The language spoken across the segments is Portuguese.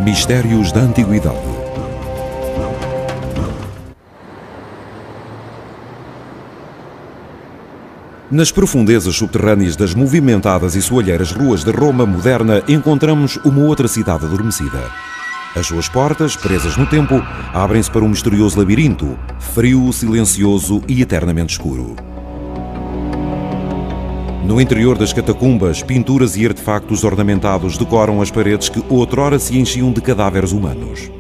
Mistérios da Antiguidade. Nas profundezas subterrâneas das movimentadas e soalheiras ruas de Roma moderna encontramos uma outra cidade adormecida. As suas portas, presas no tempo, abrem-se para um misterioso labirinto, frio, silencioso e eternamente escuro. No interior das catacumbas, pinturas e artefactos ornamentados decoram as paredes que outrora se enchiam de cadáveres humanos.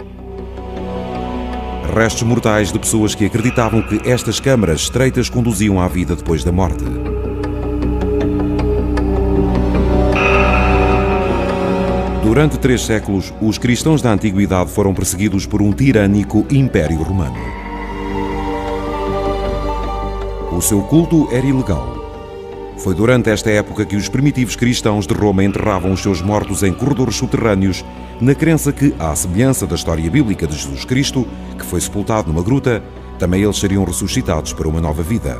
Restos mortais de pessoas que acreditavam que estas câmaras estreitas conduziam à vida depois da morte. Durante 3 séculos, os cristãos da Antiguidade foram perseguidos por um tirânico Império Romano. O seu culto era ilegal. Foi durante esta época que os primitivos cristãos de Roma enterravam os seus mortos em corredores subterrâneos, na crença que, à semelhança da história bíblica de Jesus Cristo, que foi sepultado numa gruta, também eles seriam ressuscitados para uma nova vida.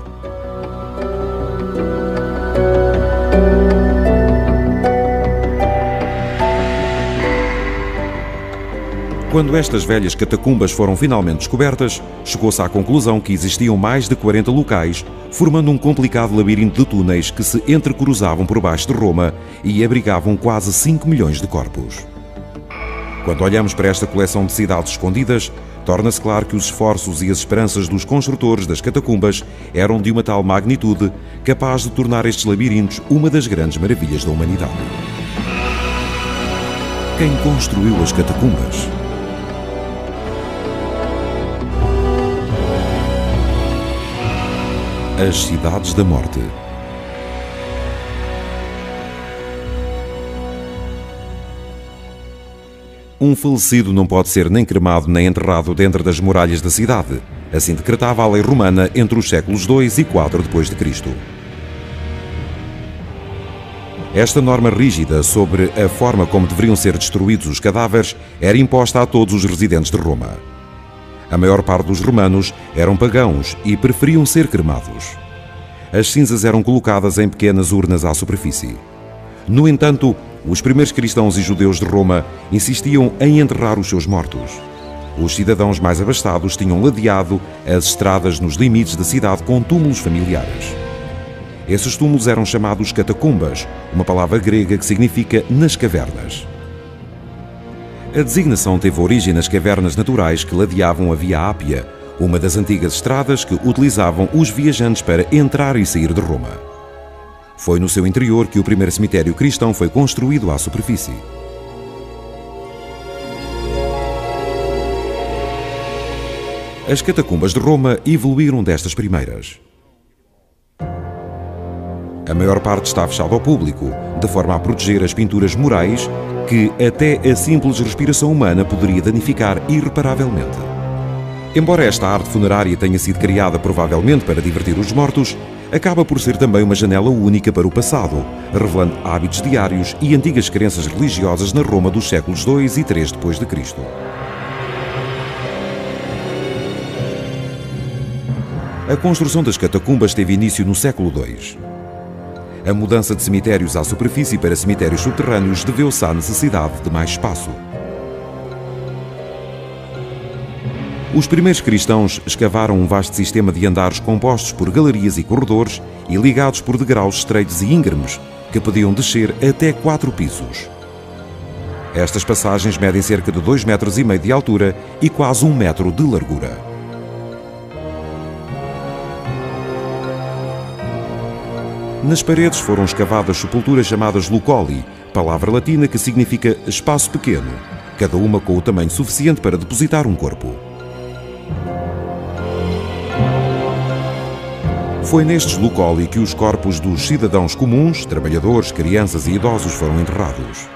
Quando estas velhas catacumbas foram finalmente descobertas, chegou-se à conclusão que existiam mais de 40 locais, formando um complicado labirinto de túneis que se entrecruzavam por baixo de Roma e abrigavam quase 5 milhões de corpos. Quando olhamos para esta coleção de cidades escondidas, torna-se claro que os esforços e as esperanças dos construtores das catacumbas eram de uma tal magnitude, capaz de tornar estes labirintos uma das grandes maravilhas da humanidade. Quem construiu as catacumbas? As cidades da morte. Um falecido não pode ser nem cremado nem enterrado dentro das muralhas da cidade. Assim decretava a lei romana entre os séculos II e IV depois de Cristo. Esta norma rígida sobre a forma como deveriam ser destruídos os cadáveres era imposta a todos os residentes de Roma. A maior parte dos romanos eram pagãos e preferiam ser cremados. As cinzas eram colocadas em pequenas urnas à superfície. No entanto, os primeiros cristãos e judeus de Roma insistiam em enterrar os seus mortos. Os cidadãos mais abastados tinham ladeado as estradas nos limites da cidade com túmulos familiares. Esses túmulos eram chamados catacumbas, uma palavra grega que significa nas cavernas. A designação teve origem nas cavernas naturais que ladeavam a Via Ápia, uma das antigas estradas que utilizavam os viajantes para entrar e sair de Roma. Foi no seu interior que o primeiro cemitério cristão foi construído à superfície. As catacumbas de Roma evoluíram destas primeiras. A maior parte está fechada ao público, de forma a proteger as pinturas murais que até a simples respiração humana poderia danificar irreparavelmente. Embora esta arte funerária tenha sido criada provavelmente para divertir os mortos, acaba por ser também uma janela única para o passado, revelando hábitos diários e antigas crenças religiosas na Roma dos séculos II e III depois de Cristo. A construção das catacumbas teve início no século II. A mudança de cemitérios à superfície para cemitérios subterrâneos deveu-se à necessidade de mais espaço. Os primeiros cristãos escavaram um vasto sistema de andares compostos por galerias e corredores e ligados por degraus estreitos e íngremes que podiam descer até 4 pisos. Estas passagens medem cerca de 2,5 metros de altura e quase 1 metro de largura. Nas paredes foram escavadas sepulturas chamadas lucoli, palavra latina que significa espaço pequeno, cada uma com o tamanho suficiente para depositar um corpo. Foi nestes lucoli que os corpos dos cidadãos comuns, trabalhadores, crianças e idosos foram enterrados.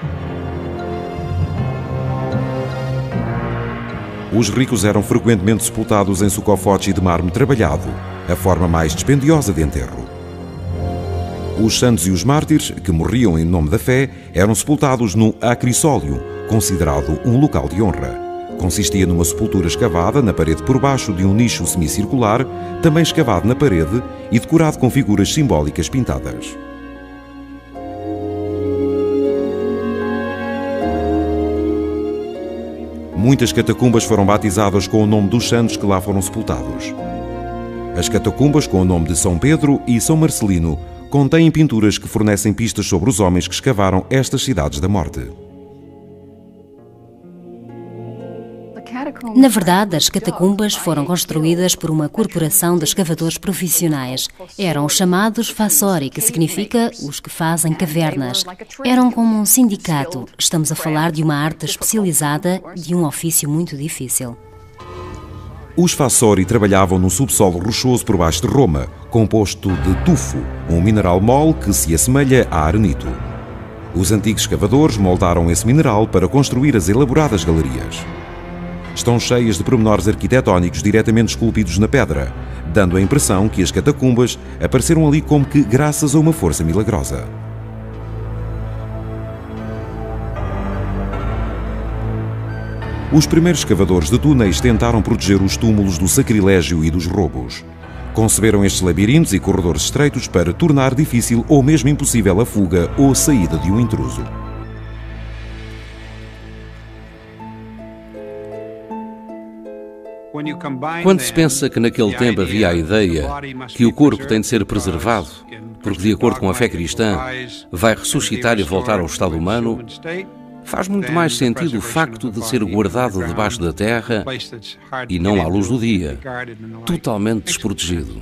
Os ricos eram frequentemente sepultados em sarcófagos de mármore trabalhado, a forma mais dispendiosa de enterro. Os santos e os mártires, que morriam em nome da fé, eram sepultados no acrisólio, considerado um local de honra. Consistia numa sepultura escavada na parede por baixo de um nicho semicircular, também escavado na parede e decorado com figuras simbólicas pintadas. muitas catacumbas foram batizadas com o nome dos santos que lá foram sepultados. As catacumbas com o nome de São Pedro e São Marcelino contêm pinturas que fornecem pistas sobre os homens que escavaram estas cidades da morte. Na verdade, as catacumbas foram construídas por uma corporação de escavadores profissionais. Eram os chamados Fassori, que significa os que fazem cavernas. Eram como um sindicato. Estamos a falar de uma arte especializada, de um ofício muito difícil. Os Fassori trabalhavam no subsolo rochoso por baixo de Roma, composto de tufo, um mineral mole que se assemelha a arenito. Os antigos escavadores moldaram esse mineral para construir as elaboradas galerias. Estão cheias de pormenores arquitetónicos diretamente esculpidos na pedra, dando a impressão que as catacumbas apareceram ali como que graças a uma força milagrosa. Os primeiros escavadores de túneis tentaram proteger os túmulos do sacrilégio e dos roubos. Conceberam estes labirintos e corredores estreitos para tornar difícil ou mesmo impossível a fuga ou a saída de um intruso. Quando se pensa que naquele tempo havia a ideia que o corpo tem de ser preservado, porque de acordo com a fé cristã vai ressuscitar e voltar ao estado humano, faz muito mais sentido o facto de ser guardado debaixo da terra e não à luz do dia, totalmente desprotegido.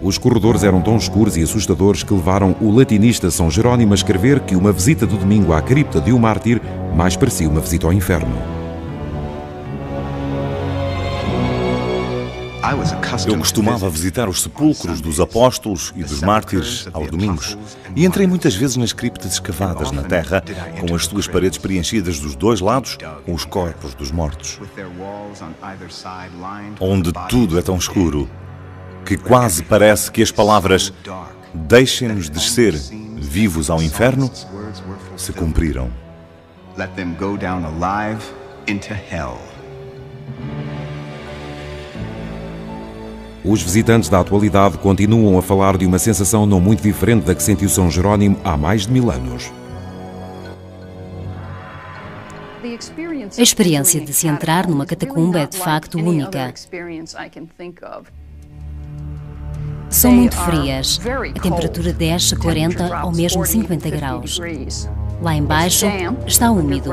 Os corredores eram tão escuros e assustadores que levaram o latinista São Jerónimo a escrever que uma visita do domingo à cripta de um mártir mais parecia uma visita ao inferno. Eu costumava visitar os sepulcros dos apóstolos e dos mártires aos domingos e entrei muitas vezes nas criptas escavadas na terra, com as suas paredes preenchidas dos dois lados com os corpos dos mortos, onde tudo é tão escuro que quase parece que as palavras "deixem-nos descer vivos ao inferno" se cumpriram. Let them go down alive into hell. Os visitantes da atualidade continuam a falar de uma sensação não muito diferente da que sentiu São Jerónimo há mais de 1000 anos. A experiência de se entrar numa catacumba é de facto única. São muito frias. A temperatura desce a 40 ou mesmo 50 graus. Lá embaixo está úmido.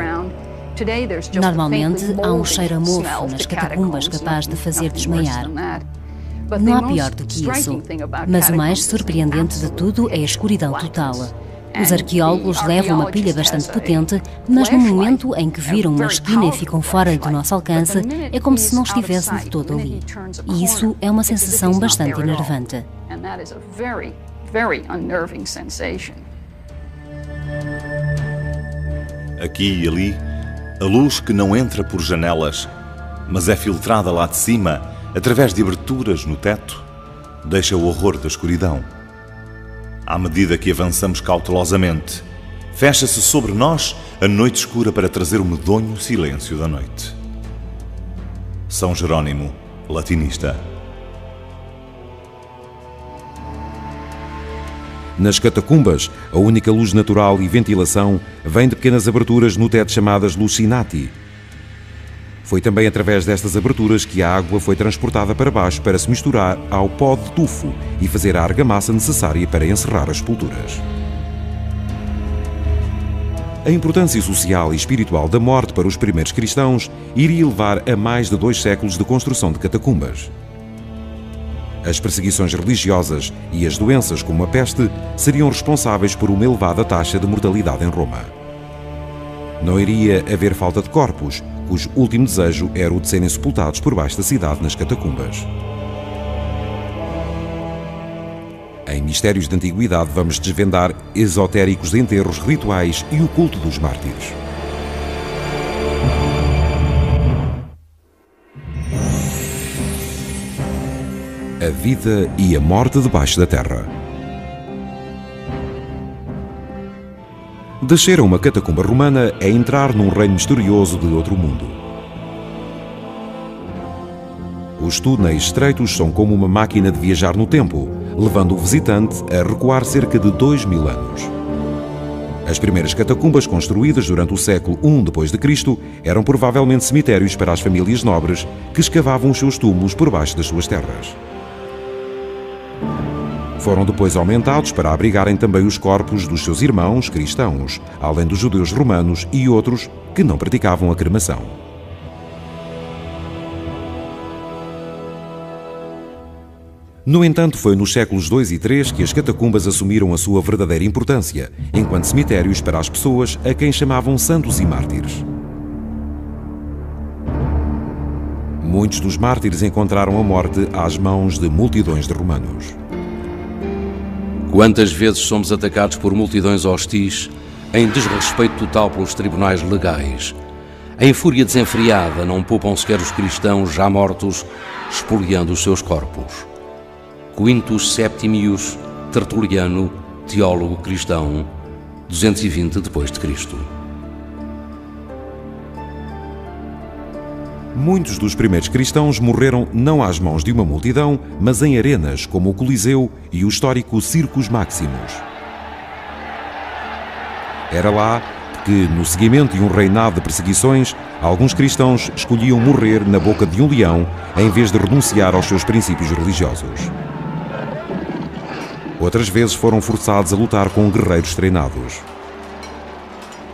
Normalmente há um cheiro a mofo nas catacumbas capaz de fazer desmaiar. Não há pior do que isso. Mas o mais surpreendente de tudo é a escuridão total. Os arqueólogos levam uma pilha bastante potente, mas no momento em que viram uma esquina e ficam fora do nosso alcance, é como se não estivessem de todo ali. E isso é uma sensação bastante enervante. Aqui e ali, a luz que não entra por janelas, mas é filtrada lá de cima, através de aberturas no teto, deixa o horror da escuridão. À medida que avançamos cautelosamente, fecha-se sobre nós a noite escura para trazer o medonho silêncio da noite. São Jerónimo, latinista. Nas catacumbas, a única luz natural e ventilação vem de pequenas aberturas no teto chamadas lucinati. Foi também através destas aberturas que a água foi transportada para baixo para se misturar ao pó de tufo e fazer a argamassa necessária para encerrar as sepulturas. A importância social e espiritual da morte para os primeiros cristãos iria levar a mais de 2 séculos de construção de catacumbas. As perseguições religiosas e as doenças como a peste seriam responsáveis por uma elevada taxa de mortalidade em Roma. Não iria haver falta de corpos, cujo último desejo era o de serem sepultados por baixo da cidade nas catacumbas. Em Mistérios da Antiguidade vamos desvendar esotéricos enterros rituais e o culto dos mártires. A vida e a morte debaixo da terra. Descer a uma catacumba romana é entrar num reino misterioso de outro mundo. Os túneis estreitos são como uma máquina de viajar no tempo, levando o visitante a recuar cerca de 2000 anos. As primeiras catacumbas construídas durante o século I d.C. eram provavelmente cemitérios para as famílias nobres que escavavam os seus túmulos por baixo das suas terras. Foram depois aumentados para abrigarem também os corpos dos seus irmãos cristãos, além dos judeus romanos e outros que não praticavam a cremação. No entanto, foi nos séculos II e III que as catacumbas assumiram a sua verdadeira importância, enquanto cemitérios para as pessoas a quem chamavam santos e mártires. Muitos dos mártires encontraram a morte às mãos de multidões de romanos. Quantas vezes somos atacados por multidões hostis, em desrespeito total pelos tribunais legais. Em fúria desenfreada, não poupam sequer os cristãos já mortos, espoliando os seus corpos. Quintus Septimius Tertuliano, teólogo cristão, 220 d.C. Muitos dos primeiros cristãos morreram não às mãos de uma multidão, mas em arenas como o Coliseu e o histórico Circus Maximus. Era lá que, no seguimento de um reinado de perseguições, alguns cristãos escolhiam morrer na boca de um leão em vez de renunciar aos seus princípios religiosos. Outras vezes foram forçados a lutar com guerreiros treinados.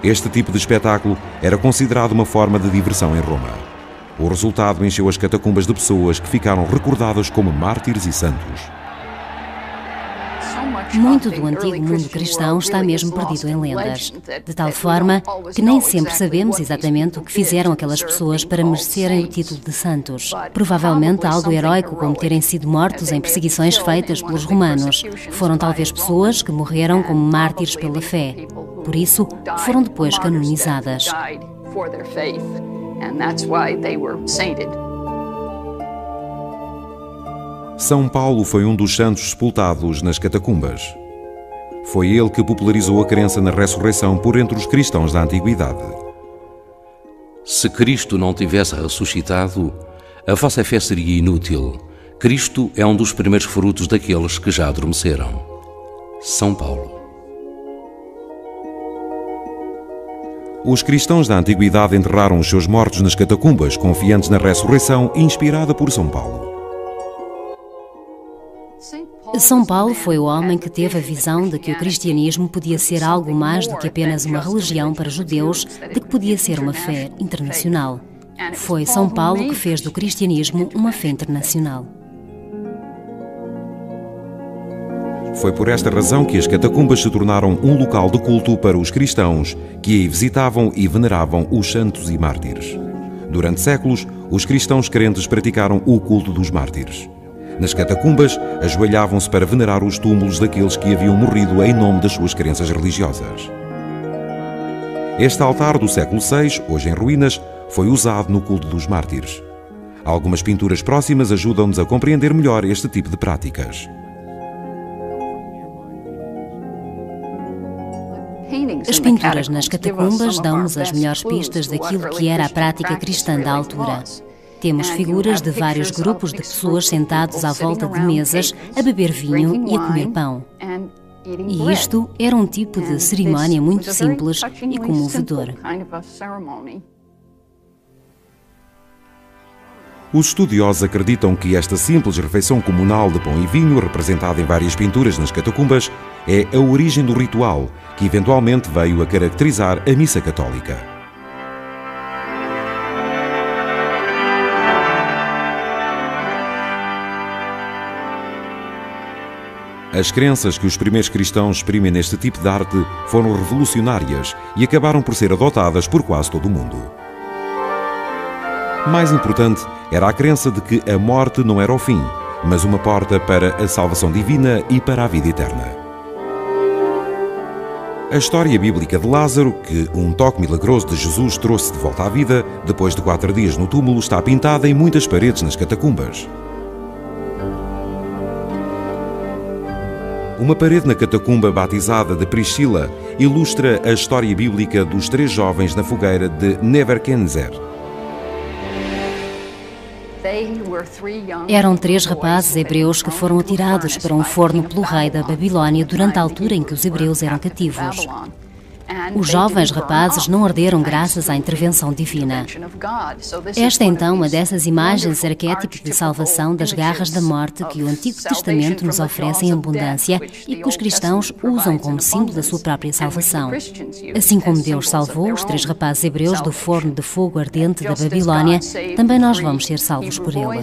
Este tipo de espetáculo era considerado uma forma de diversão em Roma. O resultado encheu as catacumbas de pessoas que ficaram recordadas como mártires e santos. Muito do antigo mundo cristão está mesmo perdido em lendas, de tal forma que nem sempre sabemos exatamente o que fizeram aquelas pessoas para merecerem o título de santos. Provavelmente algo heróico, como terem sido mortos em perseguições feitas pelos romanos. Foram talvez pessoas que morreram como mártires pela fé. Por isso, foram depois canonizadas. São Paulo foi um dos santos sepultados nas catacumbas. Foi ele que popularizou a crença na ressurreição por entre os cristãos da antiguidade. Se Cristo não tivesse ressuscitado, a vossa fé seria inútil. Cristo é um dos primeiros frutos daqueles que já adormeceram. São Paulo. Os cristãos da antiguidade enterraram os seus mortos nas catacumbas, confiantes na ressurreição inspirada por São Paulo. São Paulo foi o homem que teve a visão de que o cristianismo podia ser algo mais do que apenas uma religião para judeus, de que podia ser uma fé internacional. Foi São Paulo que fez do cristianismo uma fé internacional. Foi por esta razão que as catacumbas se tornaram um local de culto para os cristãos, que aí visitavam e veneravam os santos e mártires. Durante séculos, os cristãos crentes praticaram o culto dos mártires. Nas catacumbas, ajoelhavam-se para venerar os túmulos daqueles que haviam morrido em nome das suas crenças religiosas. Este altar do século VI, hoje em ruínas, foi usado no culto dos mártires. Algumas pinturas próximas ajudam-nos a compreender melhor este tipo de práticas. As pinturas nas catacumbas dão-nos as melhores pistas daquilo que era a prática cristã da altura. Temos figuras de vários grupos de pessoas sentados à volta de mesas a beber vinho e a comer pão. E isto era um tipo de cerimónia muito simples e comovedor. Os estudiosos acreditam que esta simples refeição comunal de pão e vinho, representada em várias pinturas nas catacumbas, é a origem do ritual, que eventualmente veio a caracterizar a missa católica. As crenças que os primeiros cristãos exprimem neste tipo de arte foram revolucionárias e acabaram por ser adotadas por quase todo o mundo. Mais importante era a crença de que a morte não era o fim, mas uma porta para a salvação divina e para a vida eterna. A história bíblica de Lázaro, que um toque milagroso de Jesus trouxe de volta à vida, depois de 4 dias no túmulo, está pintada em muitas paredes nas catacumbas. Uma parede na catacumba batizada de Priscila ilustra a história bíblica dos 3 jovens na fogueira de Nebuchadnezzar. Eram 3 rapazes hebreus que foram atirados para um forno pelo rei da Babilónia durante a altura em que os hebreus eram cativos. Os jovens rapazes não arderam graças à intervenção divina. Esta é então uma dessas imagens arquétipos de salvação das garras da morte que o Antigo Testamento nos oferece em abundância e que os cristãos usam como símbolo da sua própria salvação. Assim como Deus salvou os 3 rapazes hebreus do forno de fogo ardente da Babilônia, também nós vamos ser salvos por Ele.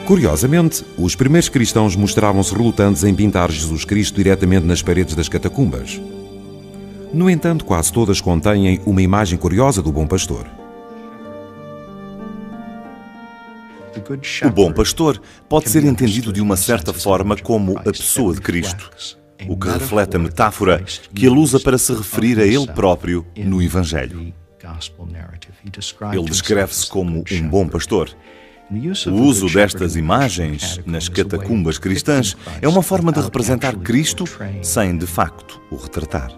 Curiosamente, os primeiros cristãos mostravam-se relutantes em pintar Jesus Cristo diretamente nas paredes das catacumbas. No entanto, quase todas contêm uma imagem curiosa do bom pastor. O bom pastor pode ser entendido de uma certa forma como a pessoa de Cristo, o que reflete a metáfora que ele usa para se referir a ele próprio no Evangelho. Ele descreve-se como um bom pastor. O uso destas imagens nas catacumbas cristãs é uma forma de representar Cristo sem, de facto, o retratar.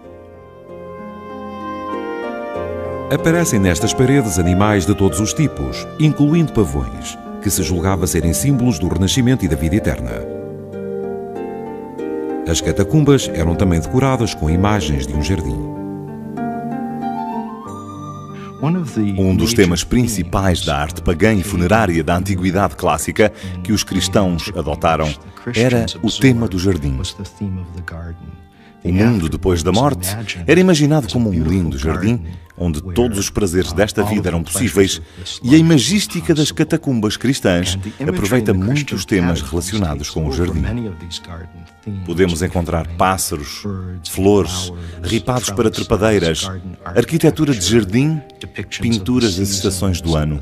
Aparecem nestas paredes animais de todos os tipos, incluindo pavões, que se julgava serem símbolos do renascimento e da vida eterna. As catacumbas eram também decoradas com imagens de um jardim. Um dos temas principais da arte pagã e funerária da Antiguidade Clássica que os cristãos adotaram era o tema do jardim. O mundo depois da morte era imaginado como um lindo jardim, onde todos os prazeres desta vida eram possíveis, e a imagística das catacumbas cristãs aproveita muitos temas relacionados com o jardim. Podemos encontrar pássaros, flores, ripados para trepadeiras, arquitetura de jardim, pinturas das estações do ano,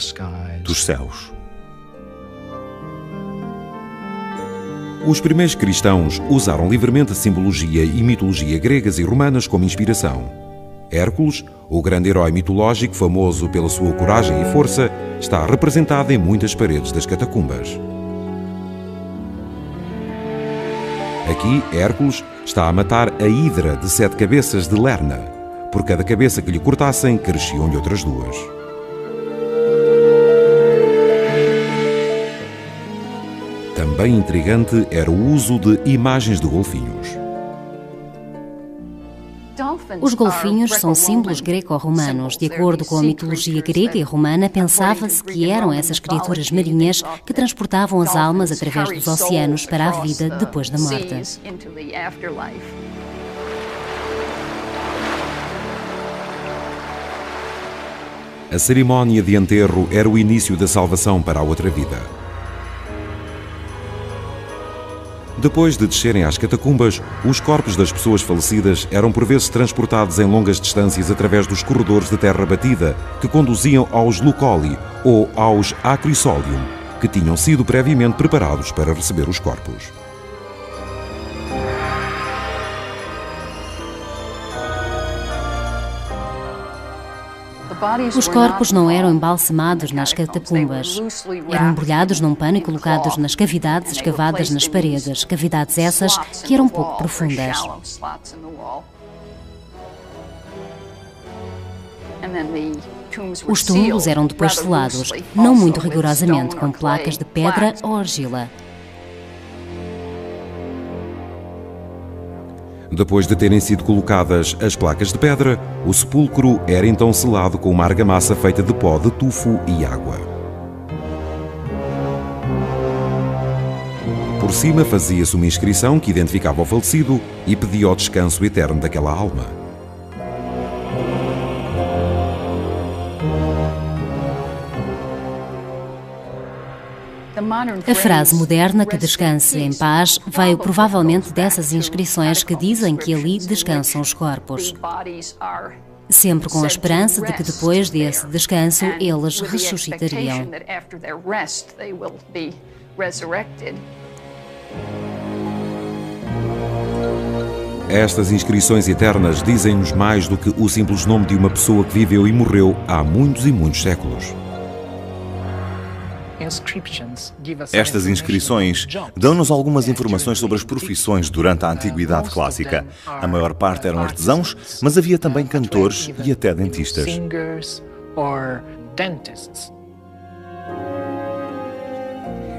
dos céus. Os primeiros cristãos usaram livremente a simbologia e mitologia gregas e romanas como inspiração. Hércules, o grande herói mitológico famoso pela sua coragem e força, está representado em muitas paredes das catacumbas. Aqui, Hércules está a matar a hidra de 7 cabeças de Lerna. Por cada cabeça que lhe cortassem, cresciam-lhe outras 2. Também intrigante era o uso de imagens de golfinhos. Os golfinhos são símbolos greco-romanos. De acordo com a mitologia grega e romana, pensava-se que eram essas criaturas marinhas que transportavam as almas através dos oceanos para a vida depois da morte. A cerimónia de enterro era o início da salvação para a outra vida. Depois de descerem às catacumbas, os corpos das pessoas falecidas eram por vezes transportados em longas distâncias através dos corredores de terra batida que conduziam aos lucoli ou aos acrisolium, que tinham sido previamente preparados para receber os corpos. Os corpos não eram embalsamados nas catacumbas. Eram embrulhados num pano e colocados nas cavidades escavadas nas paredes, cavidades essas que eram pouco profundas. Os túmulos eram depois selados, não muito rigorosamente, com placas de pedra ou argila. Depois de terem sido colocadas as placas de pedra, o sepulcro era então selado com uma argamassa feita de pó de tufo e água. Por cima fazia-se uma inscrição que identificava o falecido e pedia o descanso eterno daquela alma. A frase moderna que descanse em paz veio provavelmente dessas inscrições que dizem que ali descansam os corpos. Sempre com a esperança de que depois desse descanso eles ressuscitariam. Estas inscrições eternas dizem-nos mais do que o simples nome de uma pessoa que viveu e morreu há muitos e muitos séculos. Estas inscrições dão-nos algumas informações sobre as profissões durante a Antiguidade Clássica. A maior parte eram artesãos, mas havia também cantores e até dentistas.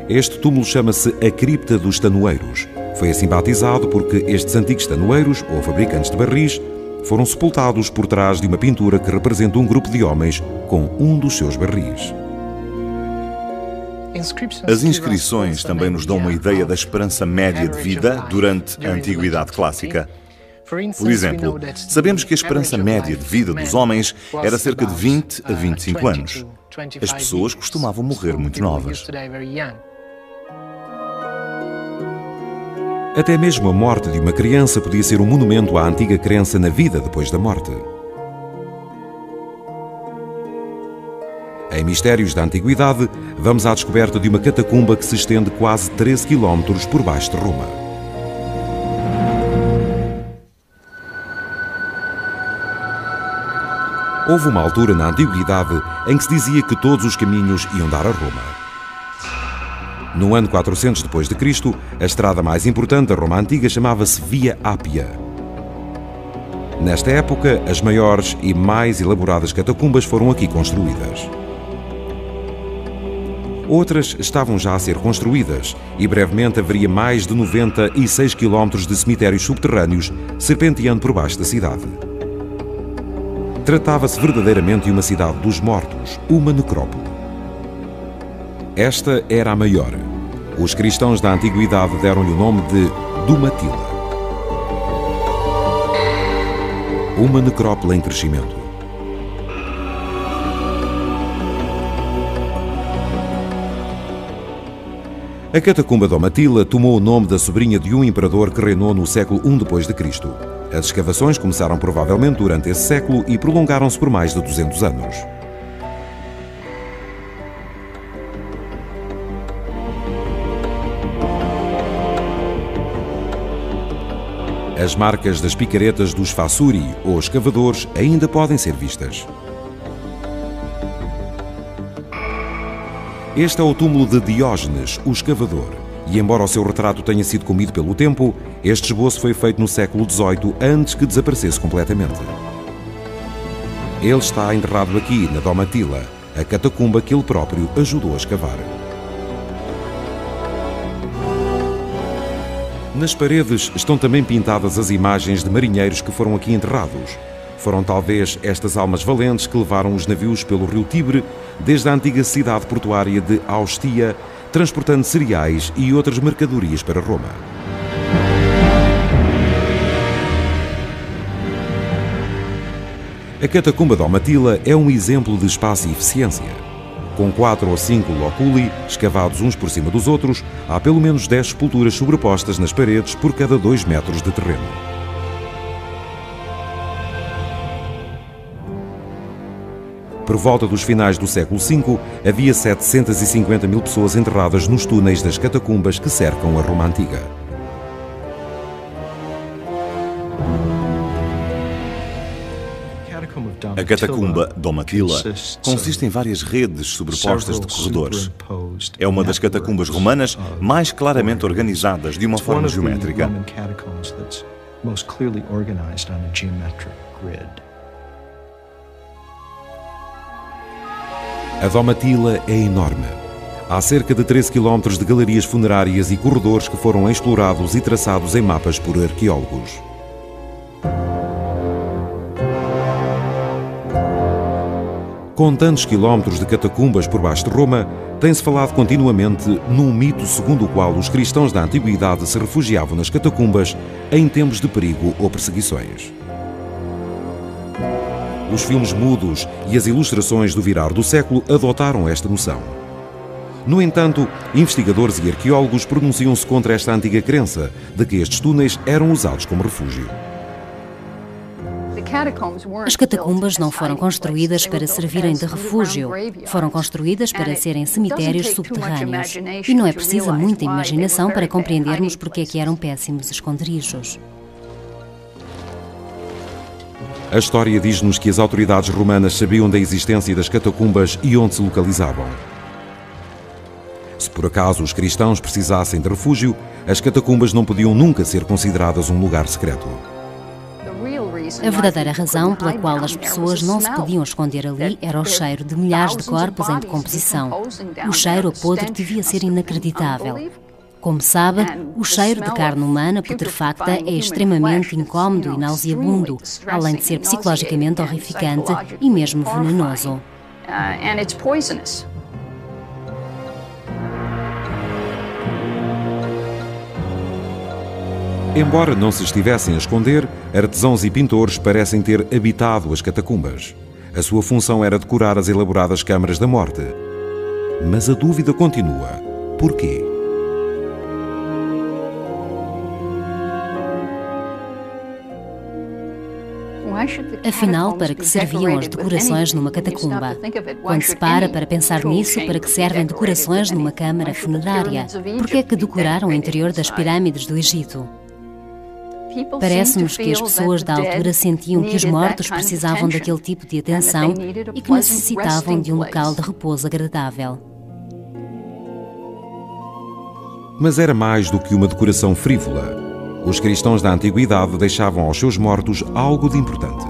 Este túmulo chama-se a Cripta dos Tanoeiros. Foi assim batizado porque estes antigos tanoeiros, ou fabricantes de barris, foram sepultados por trás de uma pintura que representa um grupo de homens com um dos seus barris. As inscrições também nos dão uma ideia da esperança média de vida durante a Antiguidade Clássica. Por exemplo, sabemos que a esperança média de vida dos homens era cerca de 20 a 25 anos. As pessoas costumavam morrer muito novas. Até mesmo a morte de uma criança podia ser um monumento à antiga crença na vida depois da morte. Em Mistérios da Antiguidade, vamos à descoberta de uma catacumba que se estende quase 13 km por baixo de Roma. Houve uma altura na Antiguidade em que se dizia que todos os caminhos iam dar a Roma. No ano 400 d.C., a estrada mais importante da Roma Antiga chamava-se Via Ápia. Nesta época, as maiores e mais elaboradas catacumbas foram aqui construídas. Outras estavam já a ser construídas e brevemente haveria mais de 96 km de cemitérios subterrâneos serpenteando por baixo da cidade. Tratava-se verdadeiramente de uma cidade dos mortos, uma necrópole. Esta era a maior. Os cristãos da Antiguidade deram-lhe o nome de Domatila. Uma necrópole em crescimento. A catacumba Domatila tomou o nome da sobrinha de um imperador que reinou no século I d.C. As escavações começaram provavelmente durante esse século e prolongaram-se por mais de 200 anos. As marcas das picaretas dos fassuri, ou escavadores, ainda podem ser vistas. Este é o túmulo de Diógenes, o escavador, e embora o seu retrato tenha sido comido pelo tempo, este esboço foi feito no século XVIII, antes que desaparecesse completamente. Ele está enterrado aqui, na Domatila, a catacumba que ele próprio ajudou a escavar. Nas paredes estão também pintadas as imagens de marinheiros que foram aqui enterrados. Foram talvez estas almas valentes que levaram os navios pelo rio Tibre, desde a antiga cidade portuária de Ostia, transportando cereais e outras mercadorias para Roma. A catacumba Domatila é um exemplo de espaço e eficiência. Com 4 ou 5 loculi, escavados uns por cima dos outros, há pelo menos 10 sepulturas sobrepostas nas paredes por cada 2 metros de terreno. Por volta dos finais do século V, havia 750 mil pessoas enterradas nos túneis das catacumbas que cercam a Roma Antiga. A catacumba Domatila consiste em várias redes sobrepostas de corredores. É uma das catacumbas romanas mais claramente organizadas de uma forma geométrica. A Domatila é enorme. Há cerca de 13 km de galerias funerárias e corredores que foram explorados e traçados em mapas por arqueólogos. Com tantos quilómetros de catacumbas por baixo de Roma, tem-se falado continuamente num mito segundo o qual os cristãos da Antiguidade se refugiavam nas catacumbas em tempos de perigo ou perseguições. Os filmes mudos e as ilustrações do virar do século adotaram esta noção. No entanto, investigadores e arqueólogos pronunciam-se contra esta antiga crença de que estes túneis eram usados como refúgio. As catacumbas não foram construídas para servirem de refúgio. Foram construídas para serem cemitérios subterrâneos. E não é precisa muita imaginação para compreendermos porque é que eram péssimos esconderijos. A história diz-nos que as autoridades romanas sabiam da existência das catacumbas e onde se localizavam. Se por acaso os cristãos precisassem de refúgio, as catacumbas não podiam nunca ser consideradas um lugar secreto. A verdadeira razão pela qual as pessoas não se podiam esconder ali era o cheiro de milhares de corpos em decomposição. O cheiro a podre devia ser inacreditável. Como sabe, o cheiro de carne humana putrefacta é extremamente incómodo e nauseabundo, além de ser psicologicamente horrificante e mesmo venenoso. Embora não se estivessem a esconder, artesãos e pintores parecem ter habitado as catacumbas. A sua função era decorar as elaboradas câmaras da morte. Mas a dúvida continua. Porquê? Afinal, para que serviam as decorações numa catacumba? Quando se para pensar nisso, para que servem decorações numa câmara funerária? Por que é que decoraram o interior das pirâmides do Egito? Parece-nos que as pessoas da altura sentiam que os mortos precisavam daquele tipo de atenção e que necessitavam de um local de repouso agradável. Mas era mais do que uma decoração frívola. Os cristãos da antiguidade deixavam aos seus mortos algo de importante.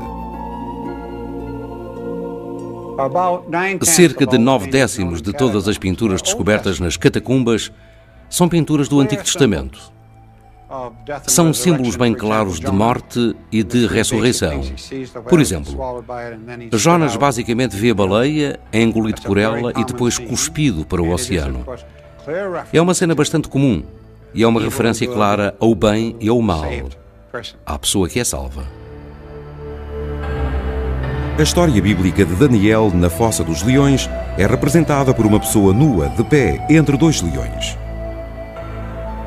Cerca de 9/10 de todas as pinturas descobertas nas catacumbas são pinturas do Antigo Testamento. São símbolos bem claros de morte e de ressurreição. Por exemplo, Jonas basicamente vê a baleia, é engolido por ela e depois cuspido para o oceano. É uma cena bastante comum e é uma referência clara ao bem e ao mal, à pessoa que é salva. A história bíblica de Daniel na Fossa dos Leões é representada por uma pessoa nua, de pé, entre dois leões.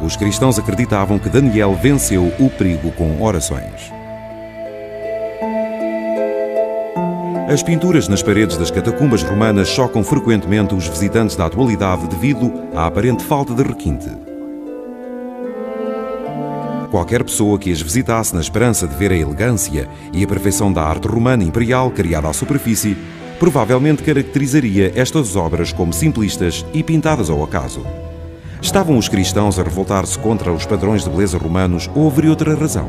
Os cristãos acreditavam que Daniel venceu o perigo com orações. As pinturas nas paredes das catacumbas romanas chocam frequentemente os visitantes da atualidade devido à aparente falta de requinte. Qualquer pessoa que as visitasse na esperança de ver a elegância e a perfeição da arte romana imperial criada à superfície, provavelmente caracterizaria estas obras como simplistas e pintadas ao acaso. Estavam os cristãos a revoltar-se contra os padrões de beleza romanos ou haveria outra razão?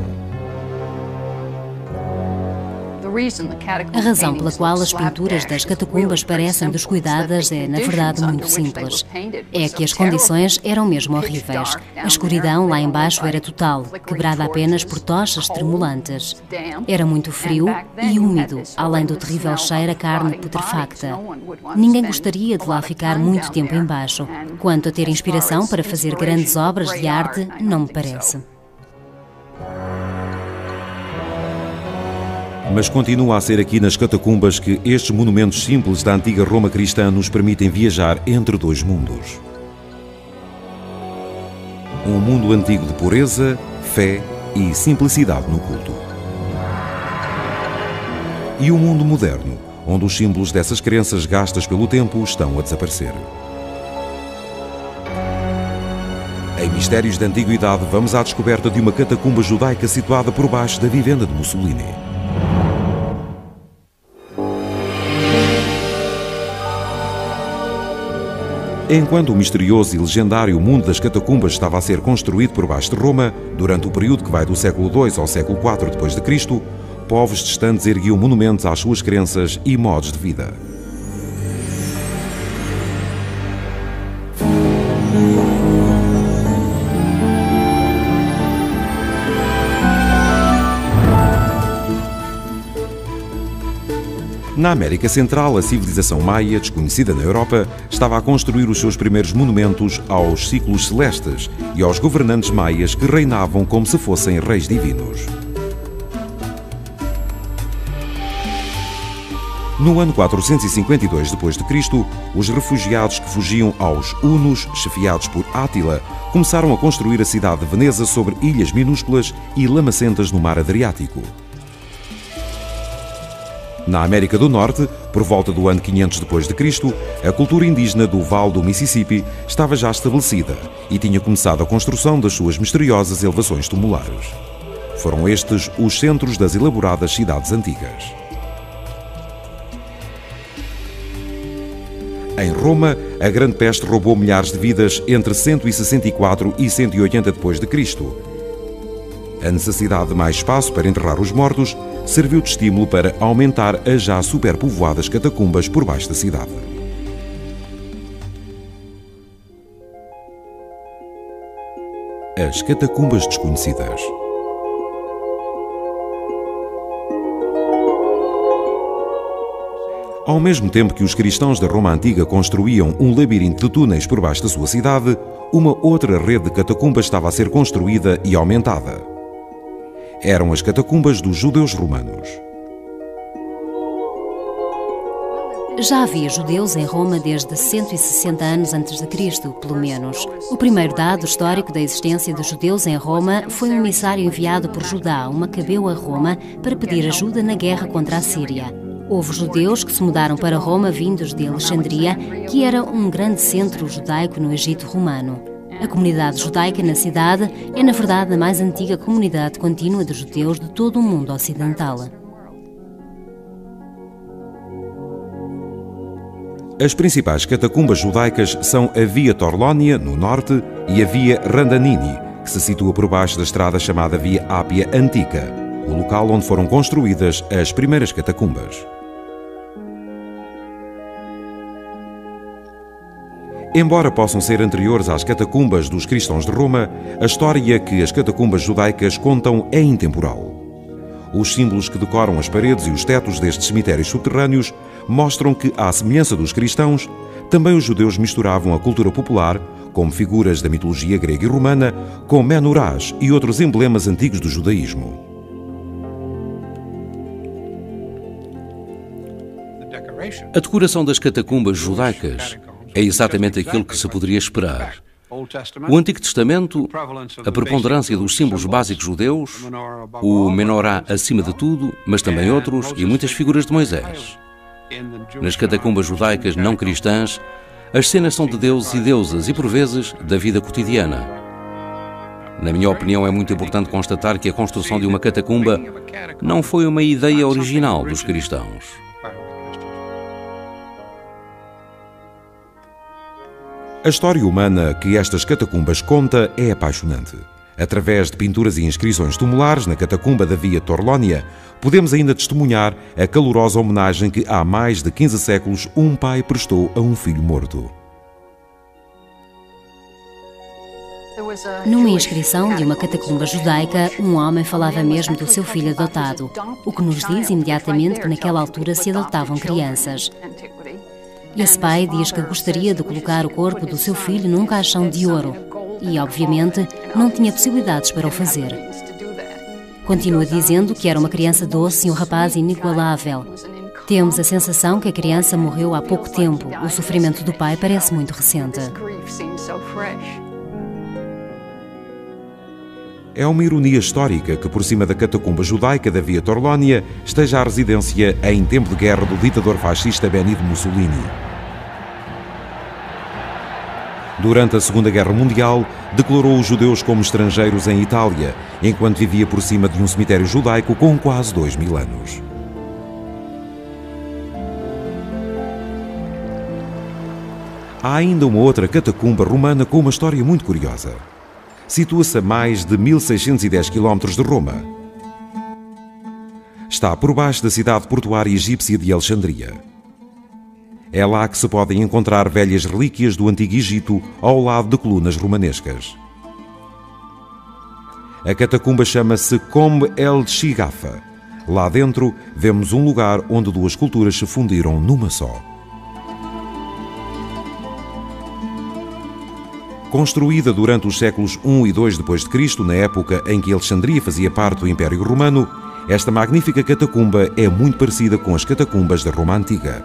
A razão pela qual as pinturas das catacumbas parecem descuidadas é, na verdade, muito simples. É que as condições eram mesmo horríveis. A escuridão lá embaixo era total, quebrada apenas por tochas tremulantes. Era muito frio e úmido, além do terrível cheiro a carne putrefacta. Ninguém gostaria de lá ficar muito tempo embaixo. Quanto a ter inspiração para fazer grandes obras de arte, não me parece. Mas continua a ser aqui nas catacumbas que estes monumentos simples da antiga Roma cristã nos permitem viajar entre dois mundos. Um mundo antigo de pureza, fé e simplicidade no culto. E um mundo moderno, onde os símbolos dessas crenças gastas pelo tempo estão a desaparecer. Em Mistérios da Antiguidade, vamos à descoberta de uma catacumba judaica situada por baixo da vivenda de Mussolini. Enquanto o misterioso e legendário mundo das catacumbas estava a ser construído por baixo de Roma, durante o período que vai do século II ao século IV d.C., povos distantes erguiam monumentos às suas crenças e modos de vida. Na América Central, a civilização maia, desconhecida na Europa, estava a construir os seus primeiros monumentos aos ciclos celestes e aos governantes maias que reinavam como se fossem reis divinos. No ano 452 d.C., os refugiados que fugiam aos hunos, chefiados por Átila, começaram a construir a cidade de Veneza sobre ilhas minúsculas e lamacentas no mar Adriático. Na América do Norte, por volta do ano 500 d.C., a cultura indígena do Vale do Mississippi estava já estabelecida e tinha começado a construção das suas misteriosas elevações tumulares. Foram estes os centros das elaboradas cidades antigas. Em Roma, a Grande Peste roubou milhares de vidas entre 164 e 180 d.C. A necessidade de mais espaço para enterrar os mortos serviu de estímulo para aumentar as já superpovoadas catacumbas por baixo da cidade. As catacumbas desconhecidas. Ao mesmo tempo que os cristãos da Roma Antiga construíam um labirinto de túneis por baixo da sua cidade, uma outra rede de catacumbas estava a ser construída e aumentada. Eram as catacumbas dos judeus romanos. Já havia judeus em Roma desde 160 anos antes de Cristo, pelo menos. O primeiro dado histórico da existência de judeus em Roma foi um emissário enviado por Judá, um macabeu, a Roma, para pedir ajuda na guerra contra a Síria. Houve judeus que se mudaram para Roma vindos de Alexandria, que era um grande centro judaico no Egito romano. A comunidade judaica na cidade é, na verdade, a mais antiga comunidade contínua de judeus de todo o mundo ocidental. As principais catacumbas judaicas são a Via Torlonia, no norte, e a Via Randanini, que se situa por baixo da estrada chamada Via Ápia Antica, o local onde foram construídas as primeiras catacumbas. Embora possam ser anteriores às catacumbas dos cristãos de Roma, a história que as catacumbas judaicas contam é intemporal. Os símbolos que decoram as paredes e os tetos destes cemitérios subterrâneos mostram que, à semelhança dos cristãos, também os judeus misturavam a cultura popular, como figuras da mitologia grega e romana, com menorás e outros emblemas antigos do judaísmo. A decoração das catacumbas judaicas é exatamente aquilo que se poderia esperar. O Antigo Testamento, a preponderância dos símbolos básicos judeus, o menorá acima de tudo, mas também outros e muitas figuras de Moisés. Nas catacumbas judaicas não cristãs, as cenas são de deuses e deusas e, por vezes, da vida cotidiana. Na minha opinião, é muito importante constatar que a construção de uma catacumba não foi uma ideia original dos cristãos. A história humana que estas catacumbas conta é apaixonante. Através de pinturas e inscrições tumulares na catacumba da Via Torlonia, podemos ainda testemunhar a calorosa homenagem que há mais de 15 séculos um pai prestou a um filho morto. Numa inscrição de uma catacumba judaica, um homem falava mesmo do seu filho adotado, o que nos diz imediatamente que naquela altura se adotavam crianças. Esse pai diz que gostaria de colocar o corpo do seu filho num caixão de ouro e, obviamente, não tinha possibilidades para o fazer. Continua dizendo que era uma criança doce e um rapaz inigualável. Temos a sensação que a criança morreu há pouco tempo. O sofrimento do pai parece muito recente. É uma ironia histórica que, por cima da catacumba judaica da Via Torlonia, esteja a residência em tempo de guerra do ditador fascista Benito Mussolini. Durante a Segunda Guerra Mundial, declarou os judeus como estrangeiros em Itália, enquanto vivia por cima de um cemitério judaico com quase 2000 anos. Há ainda uma outra catacumba romana com uma história muito curiosa. Situa-se a mais de 1610 km de Roma. Está por baixo da cidade portuária egípcia de Alexandria. É lá que se podem encontrar velhas relíquias do Antigo Egito ao lado de colunas romanescas. A catacumba chama-se Combe el Shigafa. Lá dentro vemos um lugar onde duas culturas se fundiram numa só. Construída durante os séculos I e II d.C., na época em que Alexandria fazia parte do Império Romano, esta magnífica catacumba é muito parecida com as catacumbas da Roma Antiga.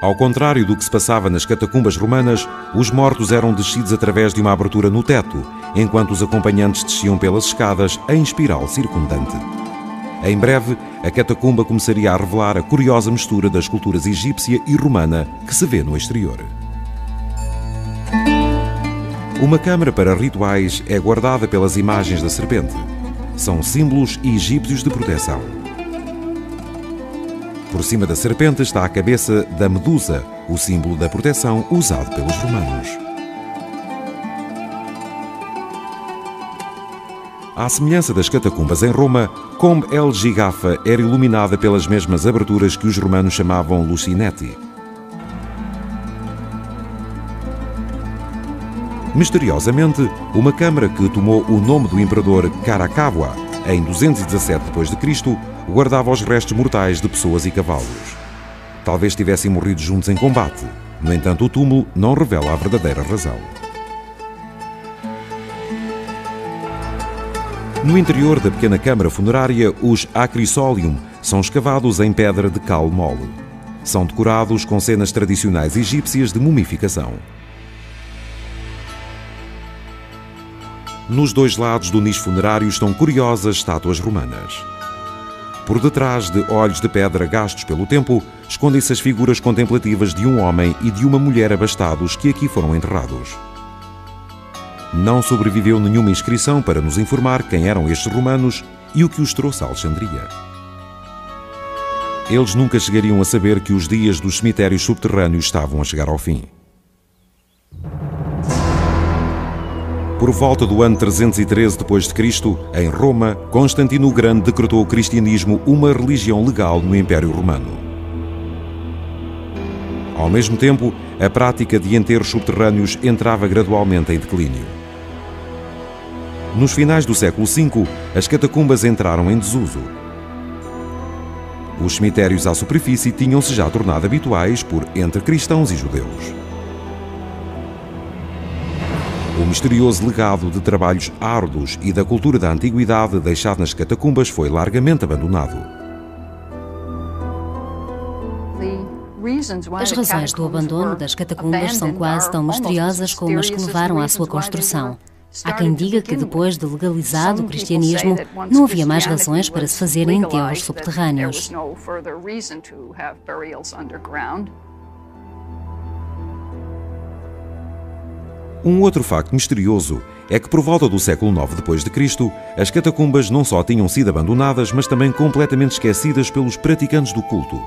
Ao contrário do que se passava nas catacumbas romanas, os mortos eram descidos através de uma abertura no teto, enquanto os acompanhantes desciam pelas escadas em espiral circundante. Em breve, a catacumba começaria a revelar a curiosa mistura das culturas egípcia e romana que se vê no exterior. Uma câmara para rituais é guardada pelas imagens da serpente. São símbolos egípcios de proteção. Por cima da serpente está a cabeça da medusa, o símbolo da proteção usado pelos romanos. À semelhança das catacumbas em Roma, Combe el Gigafa era iluminada pelas mesmas aberturas que os romanos chamavam lucinetti. Misteriosamente, uma câmara que tomou o nome do imperador Caracalla em 217 d.C. guardava os restos mortais de pessoas e cavalos. Talvez tivessem morrido juntos em combate. No entanto, o túmulo não revela a verdadeira razão. No interior da pequena câmara funerária, os acrisolium são escavados em pedra de cal mole. São decorados com cenas tradicionais egípcias de mumificação. Nos dois lados do nicho funerário estão curiosas estátuas romanas. Por detrás de olhos de pedra gastos pelo tempo, escondem-se as figuras contemplativas de um homem e de uma mulher abastados que aqui foram enterrados. Não sobreviveu nenhuma inscrição para nos informar quem eram estes romanos e o que os trouxe a Alexandria. Eles nunca chegariam a saber que os dias dos cemitérios subterrâneos estavam a chegar ao fim. Por volta do ano 313 d.C., em Roma, Constantino o Grande decretou o cristianismo uma religião legal no Império Romano. Ao mesmo tempo, a prática de enterros subterrâneos entrava gradualmente em declínio. Nos finais do século V, as catacumbas entraram em desuso. Os cemitérios à superfície tinham-se já tornado habituais entre cristãos e judeus. O misterioso legado de trabalhos árduos e da cultura da antiguidade deixado nas catacumbas foi largamente abandonado. As razões do abandono das catacumbas são quase tão misteriosas como as que levaram à sua construção. Há quem diga que depois de legalizado o cristianismo, não havia mais razões para se fazerem enterros subterrâneos. Um outro facto misterioso é que por volta do século IX d.C., as catacumbas não só tinham sido abandonadas, mas também completamente esquecidas pelos praticantes do culto.